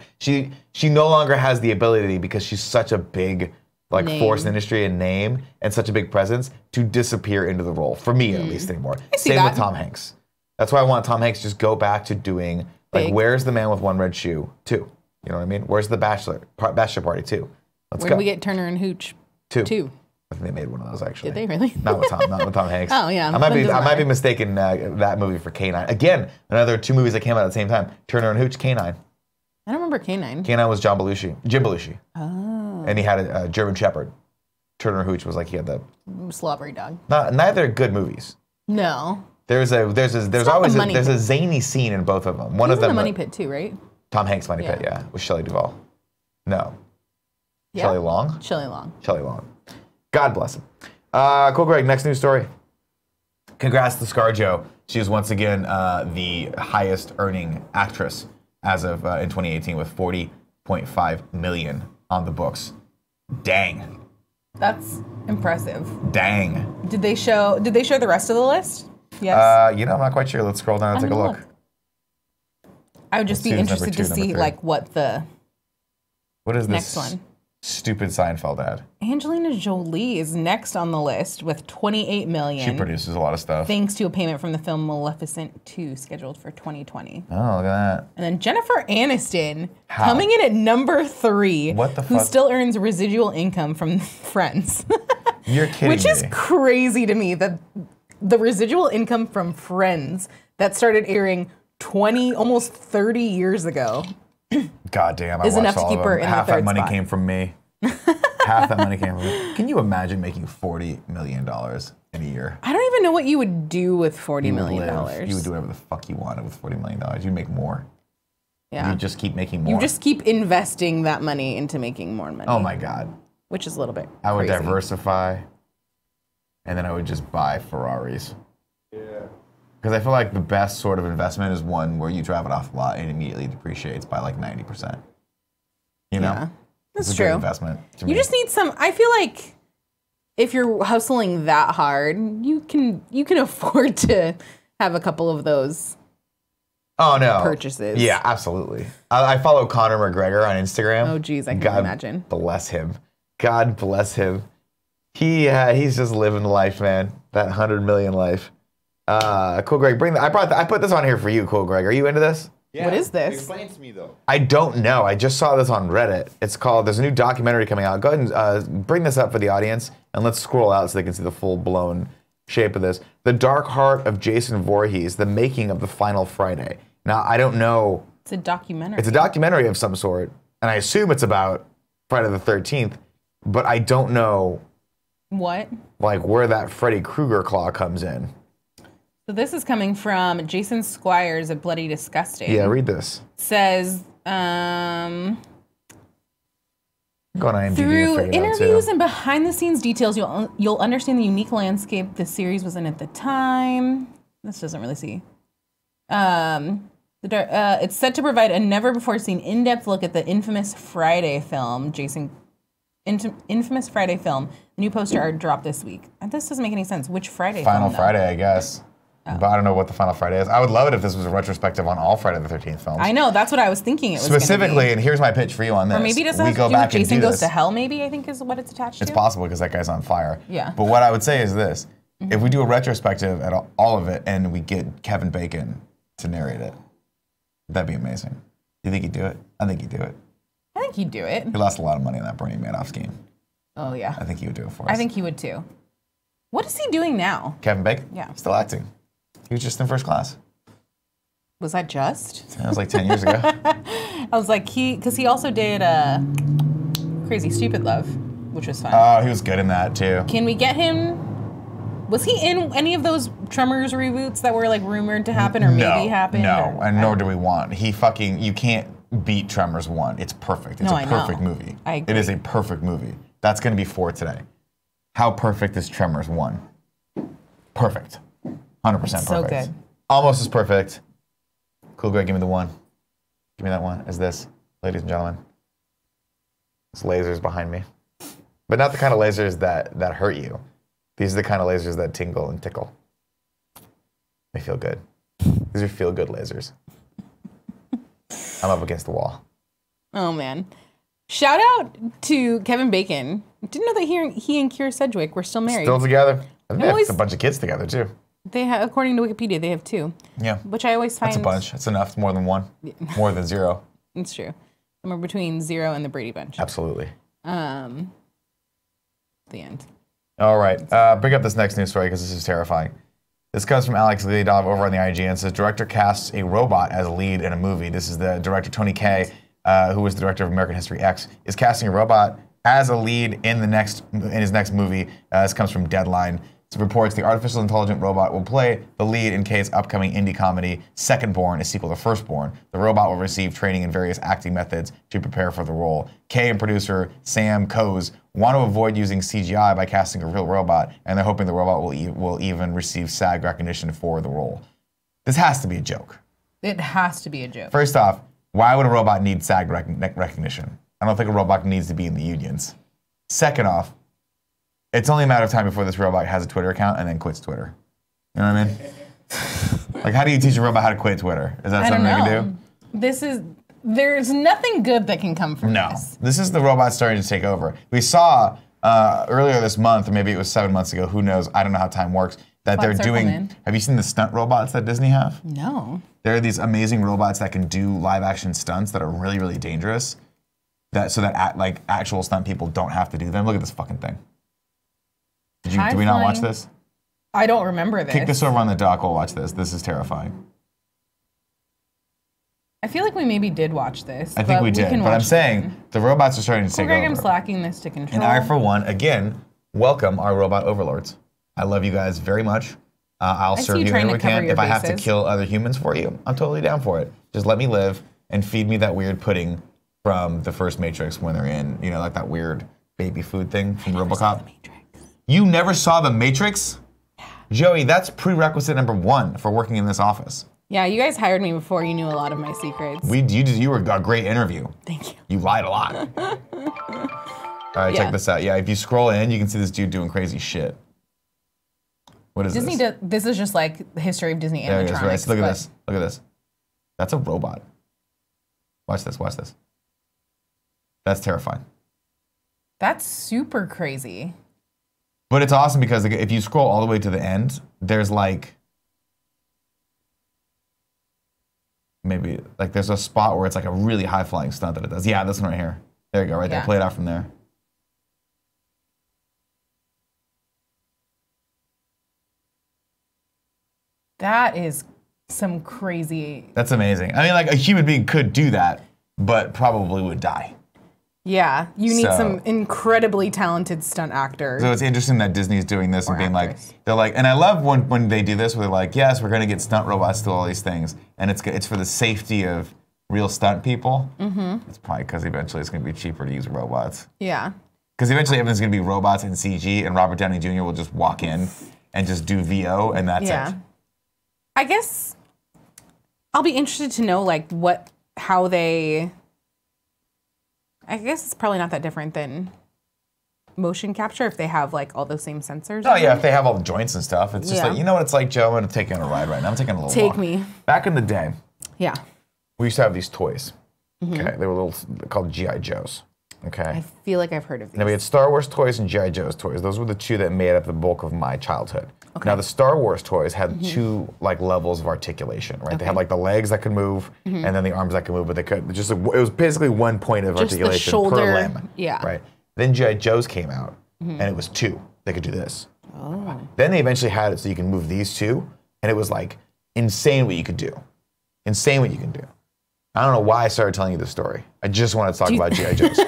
She no longer has the ability because she's such a big force in the industry and name and such a big presence to disappear into the role for me at least anymore. Same with Tom Hanks. That's why I want Tom Hanks to just go back to doing Where's the Man with One Red Shoe 2? You know what I mean? Where's the Bachelor Party 2? Let's Where go. do we get Turner and Hooch 2? I think they made one of those actually. Did they really? Not with Tom Hanks. Oh yeah. I might be mistaken that movie for K9. Again, another two movies that came out at the same time. Turner and Hooch, K9. I don't remember K9. K9 was Jim Belushi. Oh. And he had a German Shepherd. Turner and Hooch was like he had the slobbery dog. Neither good movies. No. There's always a zany scene in both of them. One of them. The Money Pit too, right? Tom Hanks' Money Pit, yeah, with Shelley Duvall. No. Yeah. Shelley Long. Shelley Long. God bless him. Cool, Greg. Next news story. Congrats to ScarJo. She is once again the highest earning actress as of in 2018 with $40.5 million on the books. Dang. That's impressive. Dang. Did they show the rest of the list? Yes. I'm not quite sure. Let's scroll down and take a look. I would just be interested to see like what is this next one. Stupid Seinfeld ad. Angelina Jolie is next on the list with $28 million. She produces a lot of stuff. Thanks to a payment from the film Maleficent 2, scheduled for 2020. Oh, look at that. And then Jennifer Aniston, coming in at number 3. What the fuck? Who still earns residual income from Friends. You're kidding Which me. is crazy to me that the residual income from Friends that started airing 20, almost 30 years ago. God damn, I is watched enough to all keep of her them. in the Half third that money spot. came from me. Half that money came from me. Can you imagine making $40 million in a year? I don't even know what you would do with $40 million. You would do whatever the fuck you wanted with $40 million. You'd make more. Yeah. You just keep making more. You just keep investing that money into making more money. Oh my God. Which is a little bit I would crazy. diversify, and then I would just buy Ferraris. Yeah. Because I feel like the best sort of investment is one where you drive it off the lot and it immediately depreciates by like 90%. You know? Yeah, that's It's a true. great investment to me. You just need some. I feel like if you're hustling that hard, you can afford to have a couple of those. Oh no! Purchases. Yeah, absolutely. I follow Conor McGregor on Instagram. Oh geez, I can God imagine. Bless him. God bless him. He's just living life, man. That 100 million life. Cool, Greg. I put this on here for you, Cool, Greg. Are you into this? Yeah. What is this? Explain to me though. I don't know. I just saw this on Reddit. It's called, there's a new documentary coming out. Go ahead and bring this up for the audience, and let's scroll out so they can see the full-blown shape of this. The Dark Heart of Jason Voorhees, the making of the Final Friday. Now, I don't know. It's a documentary. It's a documentary of some sort, and I assume it's about Friday the 13th, but I don't know What? like where that Freddy Krueger claw comes in. So this is coming from Jason Squires of Bloody Disgusting. Yeah, read this. Says, Go on IMDb and through figure it out, interviews too. and behind-the-scenes details, you'll understand the unique landscape the series was in at the time. This doesn't really see. It's set to provide a never-before-seen in-depth look at the infamous Friday film. Infamous Friday film. The new poster art dropped this week. This doesn't make any sense. Which Friday Final film, though? Friday, I guess. But I don't know what the Final Friday is. I would love it if this was a retrospective on all Friday the 13th films. I know, that's what I was thinking it was gonna Specifically, be. and here's my pitch for you on this. Or maybe it doesn't we have go to do with back and Jason do Goes this. to Hell, maybe, I think is what it's attached It's to. possible because that guy's on fire. Yeah. But what I would say is this. If we do a retrospective at all of it and we get Kevin Bacon to narrate it, that'd be amazing. Do you think he'd do it? I think he'd do it. I think he'd do it. He lost a lot of money on that Bernie Madoff scheme. Oh, yeah. I think he would do it for us. I think he would too. What is he doing now? Kevin Bacon? Yeah. Still acting. He was just in first class. Was that just? That was like 10 years ago. I was like, because he also did Crazy Stupid Love, which was fun. Oh, he was good in that too. Can we get him? Was he in any of those Tremors reboots that were like rumored to happen or maybe happened? No, or- and nor do we want. You can't beat Tremors 1. It's perfect. It's No, a I know. perfect movie. I agree. It is a perfect movie. That's going to be 4 today. How perfect is Tremors 1? Perfect. 100% perfect. So good. Almost as perfect. Cool, Greg, give me the 1. Give me that 1. Is this, ladies and gentlemen. It's lasers behind me. But not the kind of lasers that hurt you. These are the kind of lasers that tingle and tickle. They feel good. These are feel-good lasers. I'm up against the wall. Oh man! Shout out to Kevin Bacon. Didn't know that he and Keira Sedgwick were still married. Still together. And they have always- a bunch of kids together, too. They have, according to Wikipedia, they have 2. Yeah. Which I always find That's a bunch. That's enough. It's more than 1. More than 0. It's true. Somewhere between 0 and the Brady Bunch. Absolutely. The end. All right. Bring up this next news story because this is terrifying. This comes from Alex Leadov over on the IGN. It says, director casts a robot as a lead in a movie. This is the director, Tony Kaye, who was the director of American History X, is casting a robot as a lead in his next movie. This comes from Deadline. It reports the artificial intelligent robot will play the lead in Kaye's upcoming indie comedy, Second Born, a sequel to Firstborn. The robot will receive training in various acting methods to prepare for the role. Kaye and producer Sam Coase want to avoid using CGI by casting a real robot, and they're hoping the robot will even receive SAG recognition for the role. This has to be a joke. It has to be a joke. First off, why would a robot need SAG recognition? I don't think a robot needs to be in the unions. Second off, it's only a matter of time before this robot has a Twitter account and then quits Twitter. You know what I mean? Like, how do you teach a robot how to quit Twitter? Is that I don't something know. they can do? This is there's nothing good that can come from No. this. This is the robots starting to take over. We saw earlier this month, or maybe it was 7 months ago, who knows, I don't know how time works, that they're doing, have you seen the stunt robots that Disney have? No. There are these amazing robots that can do live action stunts that are really, really dangerous. So that like actual stunt people don't have to do them. Look at this fucking thing. Did we not watch this? I don't remember this. Kick this over on the dock, we'll watch this. This is terrifying. I feel like we maybe did watch this. I think we did, but I'm saying the robots are starting to take over. I'm slacking this to control. And I, for one, again, welcome our robot overlords. I love you guys very much. I'll serve you any way I can. If I have to kill other humans for you, I'm totally down for it. Just let me live and feed me that weird pudding from the first Matrix when they're in, you know, like that weird baby food thing from RoboCop. You never saw The Matrix? Yeah. Joey, that's prerequisite number 1 for working in this office. Yeah, you guys hired me before you knew a lot of my secrets. You were a great interview. Thank you. You lied a lot. All right, check this out. Yeah, if you scroll in, you can see this dude doing crazy shit. What is this? This is just like the history of Disney animatronics. There it is, right? So look at this. Look at this. That's a robot. Watch this. Watch this. That's terrifying. That's super crazy. But it's awesome because if you scroll all the way to the end, there's like maybe like there's a spot where it's like a really high flying stunt that it does. Yeah, this one right here. There you go, right there. Play it out from there. That is some crazy. That's amazing. I mean, like a human being could do that, but probably would die. Yeah, you need some incredibly talented stunt actors. So it's interesting that Disney's doing this and being like, they're like, and I love when they do this where they're like, yes, we're going to get stunt robots to do all these things, and it's for the safety of real stunt people. Mm-hmm. It's probably because eventually it's going to be cheaper to use robots. Yeah. Because eventually everything's going to be robots and CG, and Robert Downey Jr. will just walk in and just do VO, and that's it. I guess I'll be interested to know like how they. I guess it's probably not that different than motion capture if they have like all those same sensors. Oh yeah, if they have all the joints and stuff. It's just like, you know what it's like, Joe? I'm gonna take you on a ride right now. I'm taking a little walk. Take me. Back in the day, yeah, we used to have these toys. Okay, they were called G.I. Joes. Okay. I feel like I've heard of these. Now we had Star Wars toys and G.I. Joe's toys. Those were the two that made up the bulk of my childhood. Okay. Now the Star Wars toys had two like levels of articulation, right? Okay. They had like the legs that could move and then the arms that could move, but they could just it was basically one point of articulation per limb. Yeah. Right. Then G.I. Joe's came out and it was 2. They could do this. Oh. Then they eventually had it so you can move these 2, and it was like insane what you could do. Insane what you can do. I don't know why I started telling you this story. I just wanted to talk about G.I. Joe's.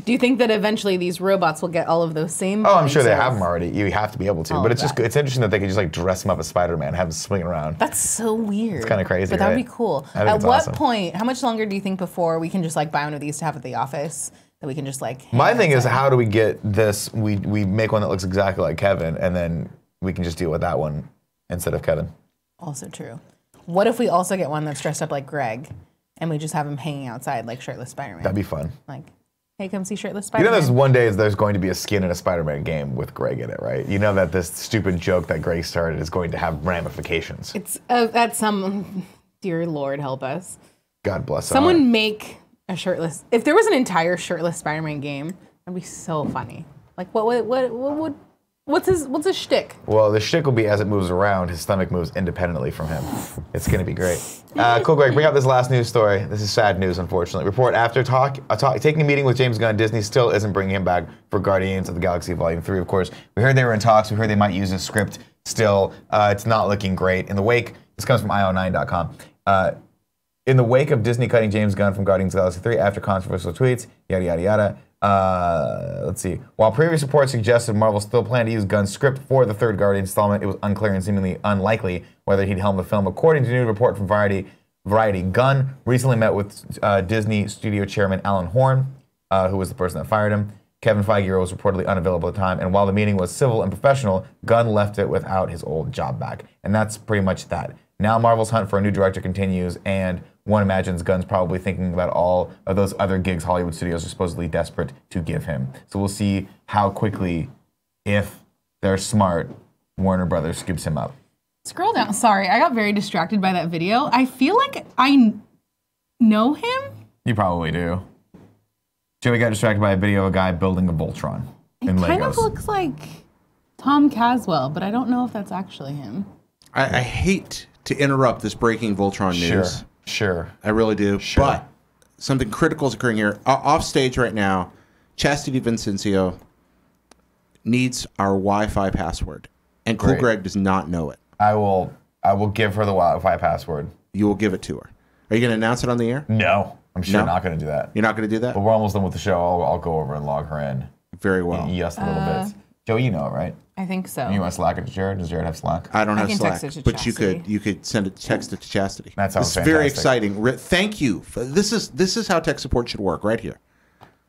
Do you think that eventually these robots will get all of those same? Oh, I'm sure they have them already. You have to be able to. But it's just it's interesting that they could just like dress him up as Spider-Man, have him swing around. That's so weird. It's kind of crazy, but right? That would be cool. At what point? How much longer do you think before we can just like buy one of these to have at the office? That we can just like. My thing is, how do we get this? We make one that looks exactly like Kevin, and then we can just deal with that one instead of Kevin. Also true. What if we also get one that's dressed up like Greg? And we just have him hanging outside like shirtless Spider-Man. That'd be fun. Like, hey, come see shirtless Spider-Man. You know there's one day there's going to be a skin in a Spider-Man game with Greg in it, right? You know that this stupid joke that Greg started is going to have ramifications. It's at some, dear Lord help us. God bless someone make a shirtless, if there was an entire shirtless Spider-Man game, that'd be so funny. Like what's his shtick? Well, the shtick will be as it moves around, his stomach moves independently from him. It's going to be great. Cool, Greg, bring up this last news story. This is sad news, unfortunately. Report after taking a meeting with James Gunn, Disney still isn't bringing him back for Guardians of the Galaxy Volume 3, of course. We heard they were in talks. We heard they might use a script still. It's not looking great. In the wake, this comes from io9.com. In the wake of Disney cutting James Gunn from Guardians of the Galaxy 3 after controversial tweets, yada, yada, yada, let's see. While previous reports suggested Marvel still planned to use Gunn's script for the third Guardian installment, it was unclear and seemingly unlikely whether he'd helm the film. According to a new report from Variety, Gunn recently met with Disney studio chairman Alan Horn, who was the person that fired him. Kevin Feige was reportedly unavailable at the time, and while the meeting was civil and professional, Gunn left it without his old job back. And that's pretty much that. Now Marvel's hunt for a new director continues, and one imagines Gunn's probably thinking about all of those other gigs Hollywood studios are supposedly desperate to give him. So we'll see how quickly, if they're smart, Warner Brothers scoops him up. Scroll down. Sorry, I got very distracted by that video. I feel like I know him. You probably do. Joey got distracted by a video of a guy building a Voltron in Legos. It kind of looks like Tom Caswell, but I don't know if that's actually him. I hate to interrupt this breaking Voltron news. Sure. I really do. Sure. But something critical is occurring here. Off stage right now, Chastity Vincencio needs our Wi-Fi password, and Cool Greg does not know it. I will give her the Wi-Fi password. You will give it to her. Are you going to announce it on the air? No, I'm sure not going to do that. You're not going to do that? But we're almost done with the show. I'll go over and log her in. Very well. Yes, a little bit. Joe, you know it, right? I think so. You want to Slack it to Jared? Does Jared have Slack? I don't have can Slack, text it to but Chastity. you could send it, text it to Chastity. That sounds fantastic. Very fantastic. exciting. Thank you. This is how tech support should work right here.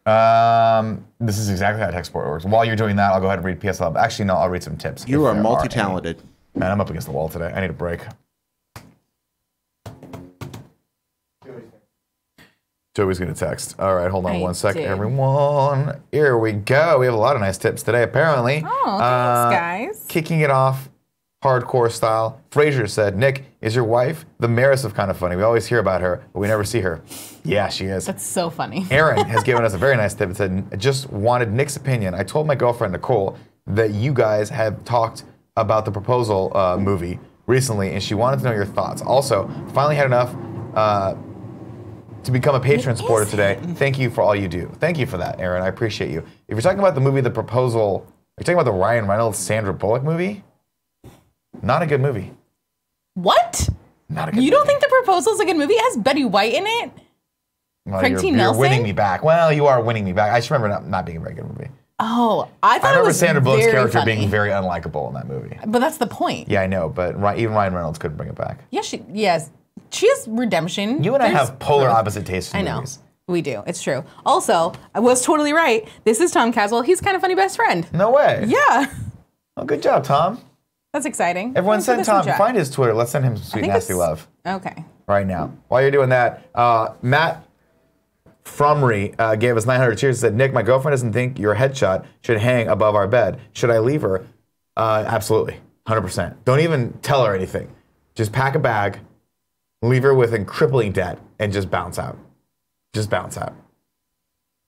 This is exactly how tech support works. While you're doing that, I'll go ahead and read PSL. Actually, no, I'll read some tips. You are multi-talented. Man, I'm up against the wall today. I need a break. Joey's going to text. All right, hold on one second, everyone. Here we go. We have a lot of nice tips today, apparently. Oh, thanks, guys. Kicking it off, hardcore style. Frazier said, Nick, is your wife the mayoress of Kind of Funny? We always hear about her, but we never see her. Yeah, she is. That's so funny. Aaron has given us a very nice tip. It said, I just wanted Nick's opinion. I told my girlfriend, Nicole, that you guys have talked about the Proposal movie recently, and she wanted to know your thoughts. Also, finally had enough to become a Patreon supporter today. Thank you for all you do. Thank you for that, Aaron. I appreciate you. If you're talking about the movie The Proposal, are you talking about the Ryan Reynolds, Sandra Bullock movie? Not a good movie. What? Not a good movie. You don't think The Proposal's a good movie? It has Betty White in it? Well, Craig T. you're Nelson? winning me back. Well, you are winning me back. I just remember not being a very good movie. Oh, I thought I it remember was Sandra Bullock's very character funny. being very unlikable in that movie. But that's the point. Yeah, I know, but even Ryan Reynolds couldn't bring it back. Yeah, she has redemption. You and I have polar opposite tastes in I know. movies. We do. It's true. Also, I was totally right. This is Tom Caswell. He's Kind of Funny best friend. No way. Yeah. Oh, good job, Tom. That's exciting. Everyone Thanks send for Tom. Find his Twitter. Let's send him some sweet, nasty love. Okay. Right now. While you're doing that, Matt Fromry gave us 900 cheers and said, Nick, my girlfriend doesn't think your headshot should hang above our bed. Should I leave her? Absolutely. 100%. Don't even tell her anything. Just pack a bag, leave her with crippling debt, and just bounce out. Just bounce out.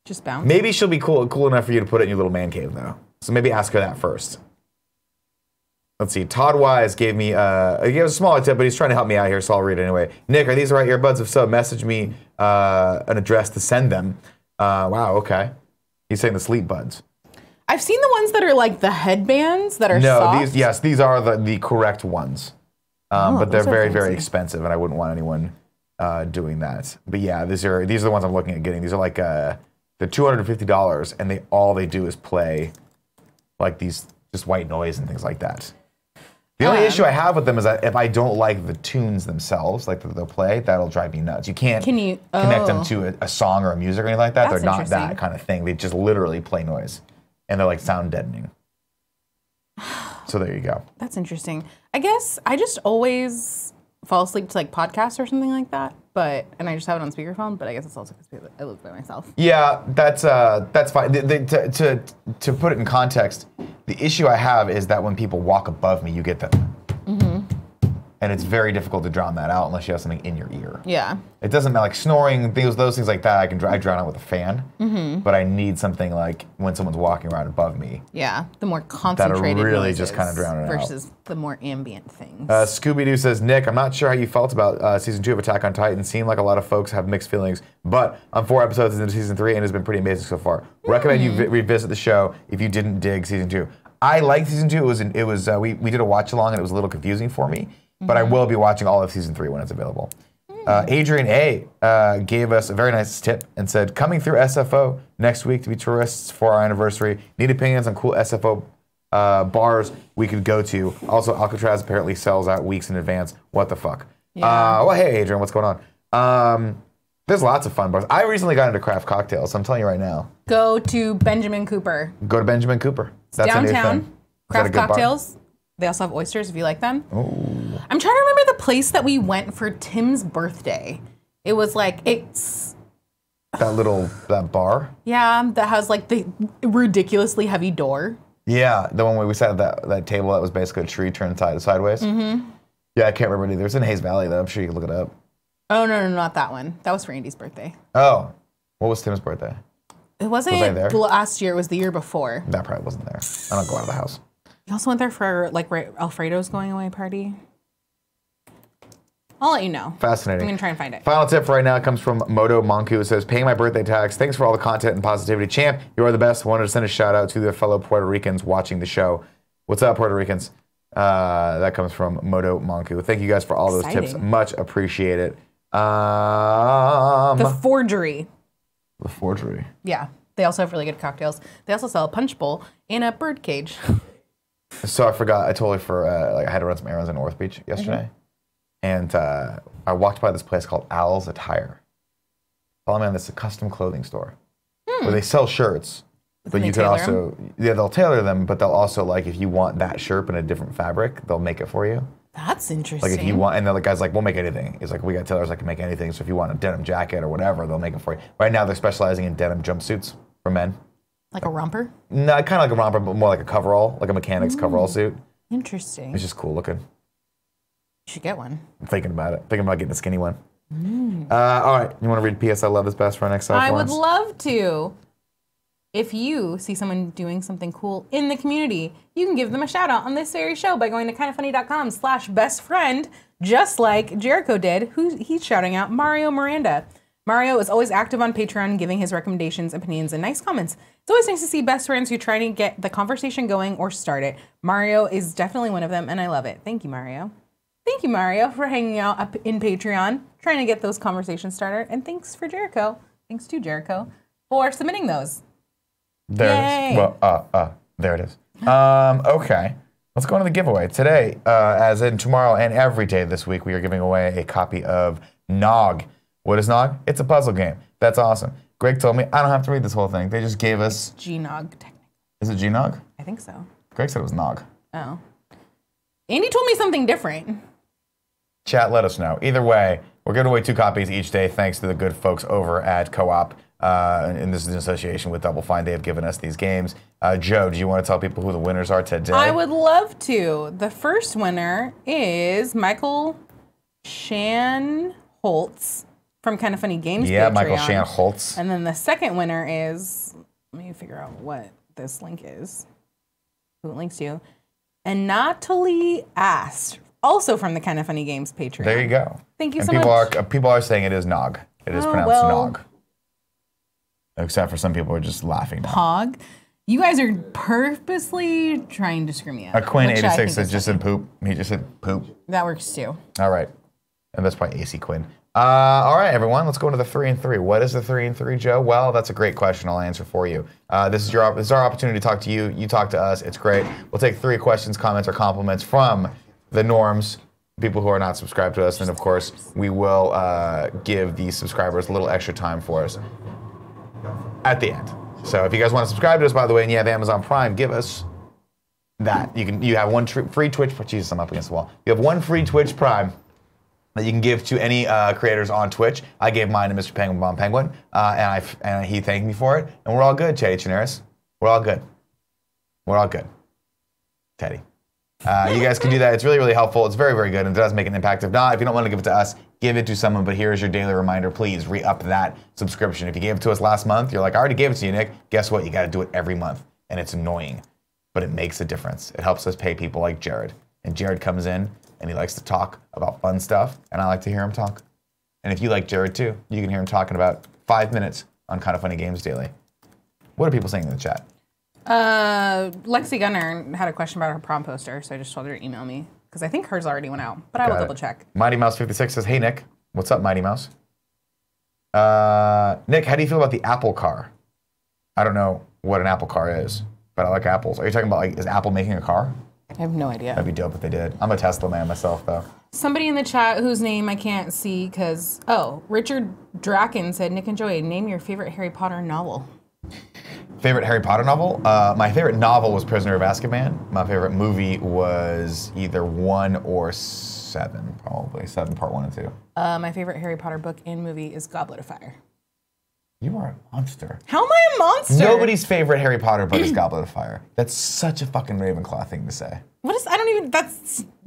Just bounce? Maybe she'll be cool enough for you to put it in your little man cave, though. So maybe ask her that first. Let's see. Todd Wise gave me he gave us a smaller tip, but he's trying to help me out here, so I'll read it anyway. Nick, are these the right earbuds? If so, message me an address to send them. Wow, okay. He's saying the sleep buds. I've seen the ones that are like the headbands that are soft. These are the correct ones. But they're very, very fancy. expensive, and I wouldn't want anyone doing that. But yeah, these are the ones I'm looking at getting. These are like they're $250, and all they do is play like these just white noise and things like that. The only issue I have with them is that if I don't like the tunes themselves, like that they'll play, that'll drive me nuts. You can't connect them to a song or a music or anything like that. That's They're not that kind of thing. They just literally play noise, and they're like sound deadening. So there you go. That's interesting. I guess I just always fall asleep to like podcasts or something like that. And I just have it on speakerphone. But I guess it's also because I live by myself. Yeah, that's fine. To put it in context, the issue I have is that when people walk above me, you get that. And it's very difficult to drown that out unless you have something in your ear. Yeah. It doesn't matter, like snoring, those things like that, I drown out with a fan. But I need something like when someone's walking around above me. Yeah, the more concentrated That'll really noises just kind of drown it out. versus the more ambient things. Scooby-Doo says, Nick, I'm not sure how you felt about season 2 of Attack on Titan. Seemed like a lot of folks have mixed feelings, but I'm 4 episodes into season 3 and it's been pretty amazing so far. Recommend you revisit the show if you didn't dig season 2. I liked season 2. We did a watch along and it was a little confusing for me. But I will be watching all of season 3 when it's available. Adrian A. Gave us a very nice tip and said, coming through SFO next week to be tourists for our anniversary. Need opinions on cool SFO bars we could go to. Also, Alcatraz apparently sells out weeks in advance. What the fuck? Yeah. Well, hey, Adrian, what's going on? There's lots of fun bars. I recently got into craft cocktails, so I'm telling you right now. Go to Benjamin Cooper. Go to Benjamin Cooper. That's a new downtown. thing. Craft bar? cocktails. They also have oysters if you like them. Ooh. I'm trying to remember the place that we went for Tim's birthday. It was like, it's... That bar? Yeah, that has like the ridiculously heavy door. Yeah, the one where we sat at that table that was basically a tree turned sideways. Mm-hmm. Yeah, I can't remember it either. It's in Hayes Valley, though. I'm sure you can look it up. Oh, no, not that one. That was for Andy's birthday. Oh. What was Tim's birthday? It wasn't Was I there? last year. It was the year before. That probably wasn't there. I don't go out of the house. You also went there for, like, Alfredo's going away party. I'll let you know. Fascinating. I'm going to try and find it. Final tip for right now comes from Moto Monku. It says, paying my birthday tax. Thanks for all the content and positivity. Champ, you are the best. Wanted to send a shout out to the fellow Puerto Ricans watching the show. What's up, Puerto Ricans? That comes from Moto Monku. Thank you guys for all those tips. Much appreciated. The Forgery. The Forgery. Yeah. They also have really good cocktails. They also sell a punch bowl and a bird cage. So I forgot. I totally I had to run some errands in North Beach yesterday. And I walked by this place called Owl's Attire. Follow me on this custom clothing store where they sell shirts, but you can also they'll tailor them, but they'll also like if you want that shirt in a different fabric, they'll make it for you. That's interesting. Like if you want, and the guy's like, we'll make anything. He's like, we got tailors that can make anything. So if you want a denim jacket or whatever, they'll make it for you. Right now they're specializing in denim jumpsuits for men. Like a romper? No, kind of like a romper, but more like a coverall, like a mechanic's coverall suit. Interesting. It's just cool looking. You should get one. I'm thinking about it. Thinking about getting a skinny one. All right. You want to read P.S. I Love This Best for our next side? I would love to. If you see someone doing something cool in the community, you can give them a shout out on this very show by going to kindoffunny.com/bestfriend, just like Jericho did, who he's shouting out Mario Miranda. Mario is always active on Patreon, giving his recommendations, opinions, and nice comments. It's always nice to see best friends who try to get the conversation going or start it. Mario is definitely one of them, and I love it. Thank you, Mario. Thank you, Mario, for hanging out up in Patreon, trying to get those conversations started. And thanks for Jericho. Thanks to Jericho for submitting those. There it is. Well, there it is. Okay. Let's go on to the giveaway. Today, as in tomorrow and every day this week, we are giving away a copy of Nog. What is Nog? It's a puzzle game. That's awesome. Greg told me I don't have to read this whole thing. They just gave us... It's G-Nog, technically. Is it G-Nog? I think so. Greg said it was Nog. Oh. Andy told me something different. Chat, let us know. Either way, we're giving away 2 copies each day thanks to the good folks over at Co-op. And this is in association with Double Fine. They have given us these games. Joe, do you want to tell people who the winners are today? I would love to. The first winner is Michael Shan-Holtz from Kind of Funny Games Patreon. Michael Shan-Holtz. And then the second winner is, let me figure out what this link is, who it links to. And Natalie asked, also from the Kind of Funny Games Patreon. There you go. Thank you and so much. People are saying it is Nog. It is pronounced Nog. Except for some people who are just laughing now. Pog. You guys are purposely trying to screw me up. Quinn86 says just said poop. He just said poop. That works too. All right. And that's probably AC Quinn. All right, everyone. Let's go into the 3 and 3. What is the 3 and 3, Joe? Well, that's a great question. I'll answer for you. This is our opportunity to talk to you. You talk to us. It's great. We'll take 3 questions, comments, or compliments from the norms, people who are not subscribed to us. And, of course, we will give the subscribers a little extra time for us at the end. So if you guys want to subscribe to us, by the way, and you have Amazon Prime, give us that. You have one free Twitch. Jesus, I'm up against the wall. You have one free Twitch Prime that you can give to any creators on Twitch. I gave mine to Mr. Penguin Bomb Penguin, and he thanked me for it. And we're all good, Teddy Chinaris. We're all good. We're all good. Teddy. You guys can do that. It's really, really helpful. It's very, very good, and it does make an impact. If not, if you don't want to give it to us, give it to someone. But here's your daily reminder. Please re-up that subscription. If you gave it to us last month, you're like, I already gave it to you, Nick. Guess what? You got to do it every month. And it's annoying, but it makes a difference. It helps us pay people like Jared. And Jared comes in, and he likes to talk about fun stuff, and I like to hear him talk. And if you like Jared, too, you can hear him talking about 5 minutes on Kind of Funny Games Daily. What are people saying in the chat? Lexi Gunner had a question about her prom poster, so I just told her to email me, because I think hers already went out, but I will double check. Mighty Mouse 56 says, hey, Nick. What's up, Mighty Mouse? Nick, how do you feel about the Apple car? I don't know what an Apple car is, but I like apples. Are you talking about, like, is Apple making a car? I have no idea. That'd be dope if they did. I'm a Tesla man myself, though. Somebody in the chat whose name I can't see because, Richard Draken said, Nick and Joey, name your favorite Harry Potter novel. Favorite Harry Potter novel? My favorite novel was Prisoner of Azkaban. My favorite movie was either 1 or 7, probably. 7, part 1 and 2. My favorite Harry Potter book and movie is Goblet of Fire. You are a monster. How am I a monster? Nobody's favorite Harry Potter book is Goblet of Fire. That's such a fucking Ravenclaw thing to say. What is? I don't even. That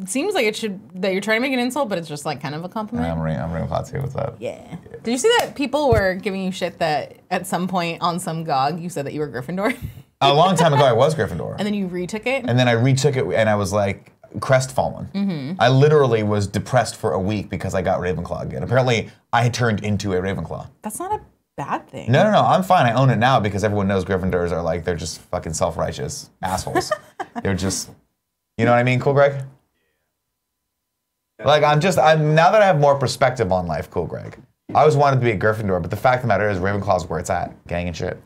seems like it should. That you're trying to make an insult, but it's just like kind of a compliment. I'm Ravenclaw too. What's up? Yeah. Did you see that people were giving you shit that at some point on some GOG you said that you were Gryffindor? A long time ago, I was Gryffindor. And then you retook it? And then I retook it, and I was like crestfallen. Mm-hmm. I literally was depressed for a week because I got Ravenclaw again. Apparently, I turned into a Ravenclaw. That's not a bad thing. No, I'm fine. I own it now because everyone knows Gryffindors are like, they're just fucking self-righteous assholes. They're just, you know what I mean, Cool Greg? Like, I'm now that I have more perspective on life, Cool Greg. I always wanted to be a Gryffindor, but the fact of the matter is Ravenclaw's where it's at, gang and shit.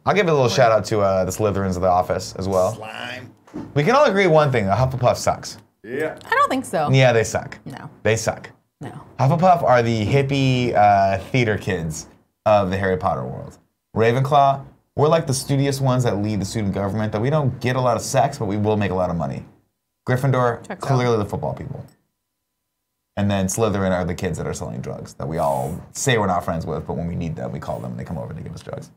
I'll give a little shout out to the Slytherins of the office as well. Slime. We can all agree one thing, the Hufflepuff sucks. Yeah. I don't think so. Yeah, they suck. No. They suck. No. Hufflepuff are the hippie theater kids of the Harry Potter world. Ravenclaw, we're like the studious ones that lead the student government, that we don't get a lot of sex, but we will make a lot of money. Gryffindor, Checks clearly out. the football people. And then Slytherin are the kids that are selling drugs, that we all say we're not friends with, but when we need them, we call them and they come over to give us drugs.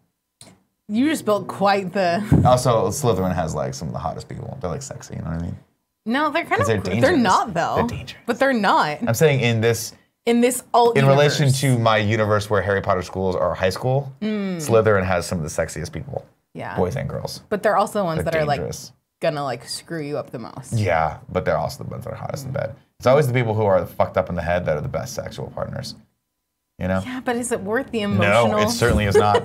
You just built quite the... Also, Slytherin has like some of the hottest people. They're like sexy, you know what I mean? No, they're kind of... They're They're dangerous. not, though. They're dangerous. But they're not. I'm saying in this... In this alt In universe. relation to my universe where Harry Potter schools are high school, Slytherin has some of the sexiest people. Yeah. Boys and girls. But they're also the ones They're that are dangerous. like gonna like screw you up the most. Yeah, but they're also the ones that are hottest in bed. It's always the people who are fucked up in the head that are the best sexual partners. You know? Yeah, but is it worth the emotional? No, it certainly is not.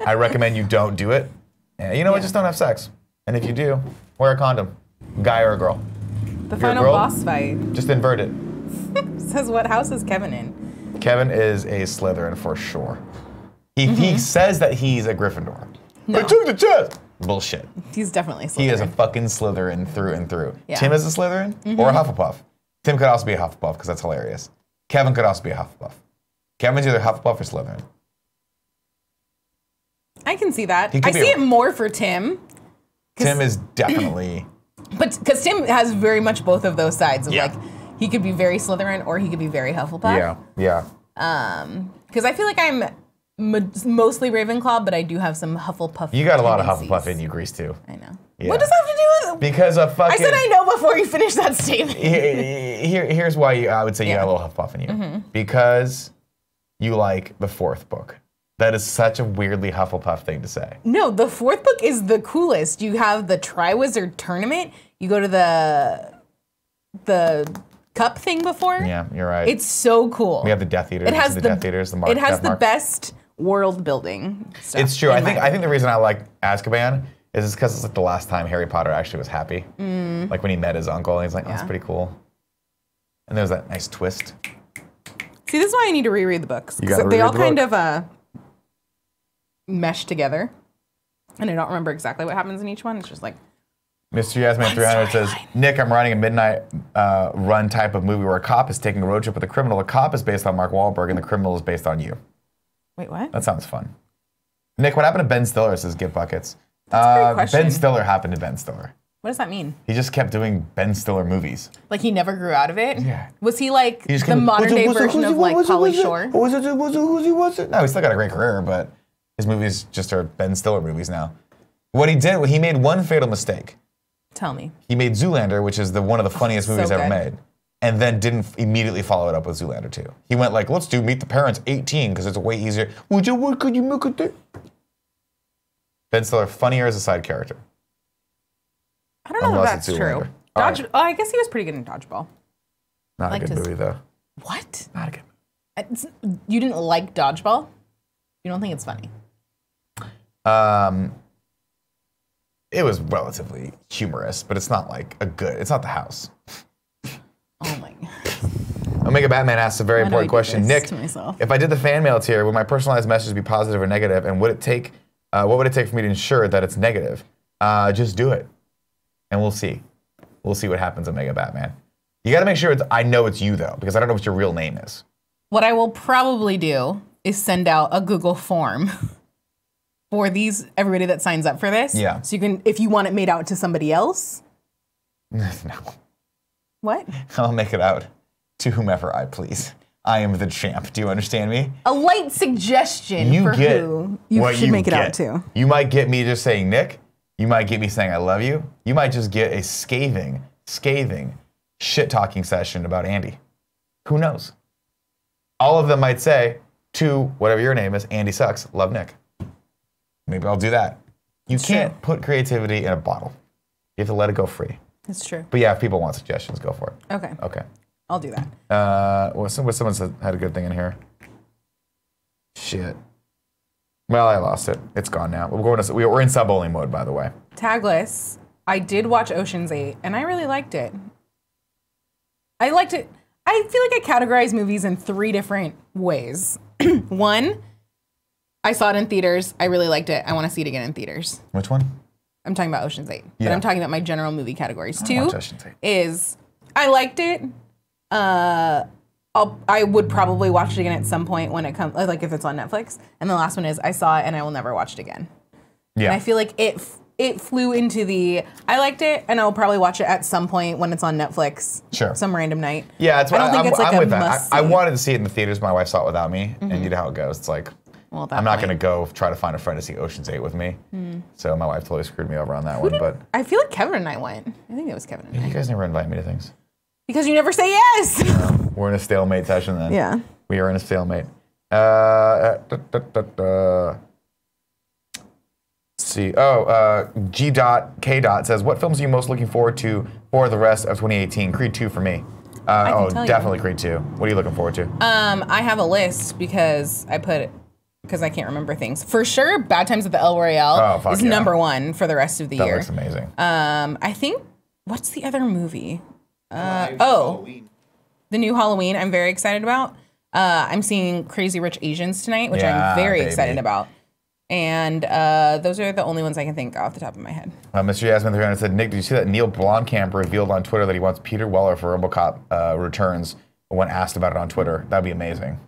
I recommend you don't do it. And you know what? Just don't have sex. And if you do, wear a condom. Guy or a girl. The You're a final girl? boss fight Just invert it. says what house is Kevin in? Kevin is a Slytherin for sure. He says that he's a Gryffindor. No. I took the test. Bullshit. He's definitely Slytherin. He is a fucking Slytherin through and through. Yeah. Tim is a Slytherin or a Hufflepuff. Tim could also be a Hufflepuff because that's hilarious. Kevin could also be a Hufflepuff. Kevin's either Hufflepuff or Slytherin. I can see that. He could I be see a- it more for Tim. Tim is definitely... But because Tim has very much both of those sides of Yeah. like he could be very Slytherin or he could be very Hufflepuff. Yeah. Because I feel like I'm mostly Ravenclaw, but I do have some Hufflepuff. You got a lot of tendencies. Hufflepuff in you, Grease, too. I know. Yeah. What does that have to do with? Because of fucking... I said I know before you finished that statement. Here's why I would say you Yeah. got a little Hufflepuff in you. Because you like the fourth book. That is such a weirdly Hufflepuff thing to say. No, the fourth book is the coolest. You have the Triwizard Tournament. You go to the cup thing before. Yeah, you're right. It's so cool. We have the Death Eaters. It has the Death Eaters. The mark. It has Death the mark. best world building stuff. It's true. in I my think the reason I like Azkaban is because it's like the last time Harry Potter actually was happy. Like when he met his uncle, and he's like, oh, that's Yeah. pretty cool. And there's that nice twist. See, this is why I need to reread the books. You gotta They all reread the kind of mesh together. And I don't remember exactly what happens in each one. It's just like, Mr. Yasman 300 says, Nick, I'm writing a midnight run type of movie where a cop is taking a road trip with a criminal. The cop is based on Mark Wahlberg and the criminal is based on you. wait, what? That sounds fun. Nick, what happened to Ben Stiller? Says Give Buckets. That's a great question. Ben Stiller happened to Ben Stiller. What does that mean? He just kept doing Ben Stiller movies. Like he never grew out of it? Yeah. Was he like He just the kept- modern day version of like Pauly Shore? What's it? No, he's still got a great career, but his movies just are Ben Stiller movies now. What he did, he made one fatal mistake. Tell me. He made Zoolander, which is one of the funniest movies so ever good. made, and then didn't immediately follow it up with Zoolander 2. He went like, let's do Meet the Parents 18 because it's way easier. What could you make it there? Ben Stiller, funnier as a side character. I don't know Unless if it's that's Zoolander. true. All Dodge. right. Oh, I guess he was pretty good in Dodgeball. Not Liked a good his- movie, though. What? Not a good movie. You didn't like Dodgeball? You don't think it's funny? It was relatively humorous, but it's not like it's not The House. Oh my god. Omega Batman asks a very Why do I important do question. this Nick, to myself? if I did the fan mail tier, would my personalized message be positive or negative? And what would it take for me to ensure that it's negative? Just do it. And we'll see. We'll see what happens, Omega Batman. You gotta make sure I know it's you though, because I don't know what your real name is. What I will probably do is send out a Google form for everybody that signs up for this. Yeah. So you can, if you want it made out to somebody else. No. What? I'll make it out to whomever I please. I am the champ. Do you understand me? A light suggestion for who you should make it out to. You might get me just saying Nick. You might get me saying I love you. You might just get a scathing shit-talking session about Andy. Who knows? All of them might say to whatever your name is, Andy sucks, love Nick. Maybe I'll do that. You can't put creativity in a bottle. You have to let it go free. That's true. But yeah, if people want suggestions, go for it. Okay. Okay. I'll do that. Someone had a good thing in here. Shit. Well, I lost it. It's gone now. We're in sub-only mode, by the way. Tagless. I did watch Ocean's 8, and I really liked it. I liked it. I feel like I categorize movies in 3 different ways. 1, I saw it in theaters. I really liked it. I want to see it again in theaters. Which one? I'm talking about Ocean's 8. Yeah. But I'm talking about my general movie categories. 2 watch Ocean's 8. is I liked it. I would probably watch it again at some point when it comes, like if it's on Netflix. And the last one is I saw it and I will never watch it again. Yeah. And I feel like it flew into the I liked it and I'll probably watch it at some point when it's on Netflix. Sure. Some random night. Yeah, that's what I don't think it's like I'm a with that. must-see. I wanted to see it in the theaters. My wife saw it without me, and you know how it goes. It's like I'm not going to go try to find a friend to see Ocean's 8 with me. So my wife totally screwed me over on that one. But I feel like Kevin and I went. I think it was Kevin and I. You guys never invite me to things. Because you never say yes. We're in a stalemate session then. Yeah. We are in a stalemate. See. G.K. says, what films are you most looking forward to for the rest of 2018? Creed 2 for me. Definitely Creed 2. What are you looking forward to? I have a list because I can't remember things. For sure, Bad Times at the El Royale is number 1 for the rest of the year. That looks amazing. I think, what's the other movie? The new Halloween I'm very excited about. I'm seeing Crazy Rich Asians tonight, which I'm very excited about. And those are the only ones I can think off the top of my head. Mr. Yasmin 300 said, Nick, did you see that Neil Blomkamp revealed on Twitter that he wants Peter Weller for RoboCop Returns when asked about it on Twitter? That would be amazing.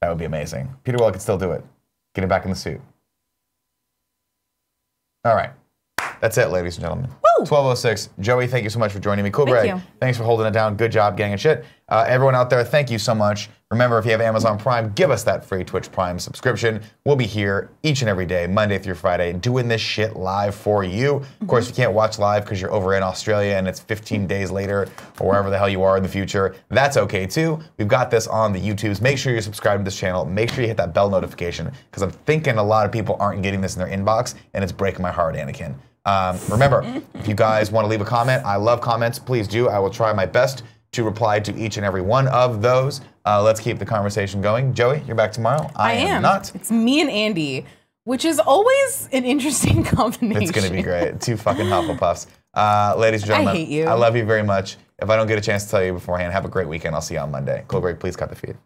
That would be amazing. Peter Weller could still do it. Get him back in the suit. All right. That's it, ladies and gentlemen. Woo! 12:06. Joey, thank you so much for joining me. Cool, Greg. Thanks for holding it down. Good job, gang and shit. Everyone out there, thank you so much. Remember, if you have Amazon Prime, give us that free Twitch Prime subscription. We'll be here each and every day, Monday through Friday, doing this shit live for you. Of course, you can't watch live because you're over in Australia and it's 15 days later or wherever the hell you are in the future. That's okay, too. We've got this on the YouTubes. Make sure you're subscribed to this channel. Make sure you hit that bell notification because I'm thinking a lot of people aren't getting this in their inbox, and it's breaking my heart, Anakin. Remember, if you guys want to leave a comment, I love comments. Please do. I will try my best to reply to each and every one of those. Let's keep the conversation going. Joey, you're back tomorrow. I am not. It's me and Andy, which is always an interesting combination. It's going to be great. 2 fucking Hufflepuffs. Ladies and gentlemen, I hate you. I love you very much. If I don't get a chance to tell you beforehand, have a great weekend. I'll see you on Monday. Cool, Greg, please cut the feed.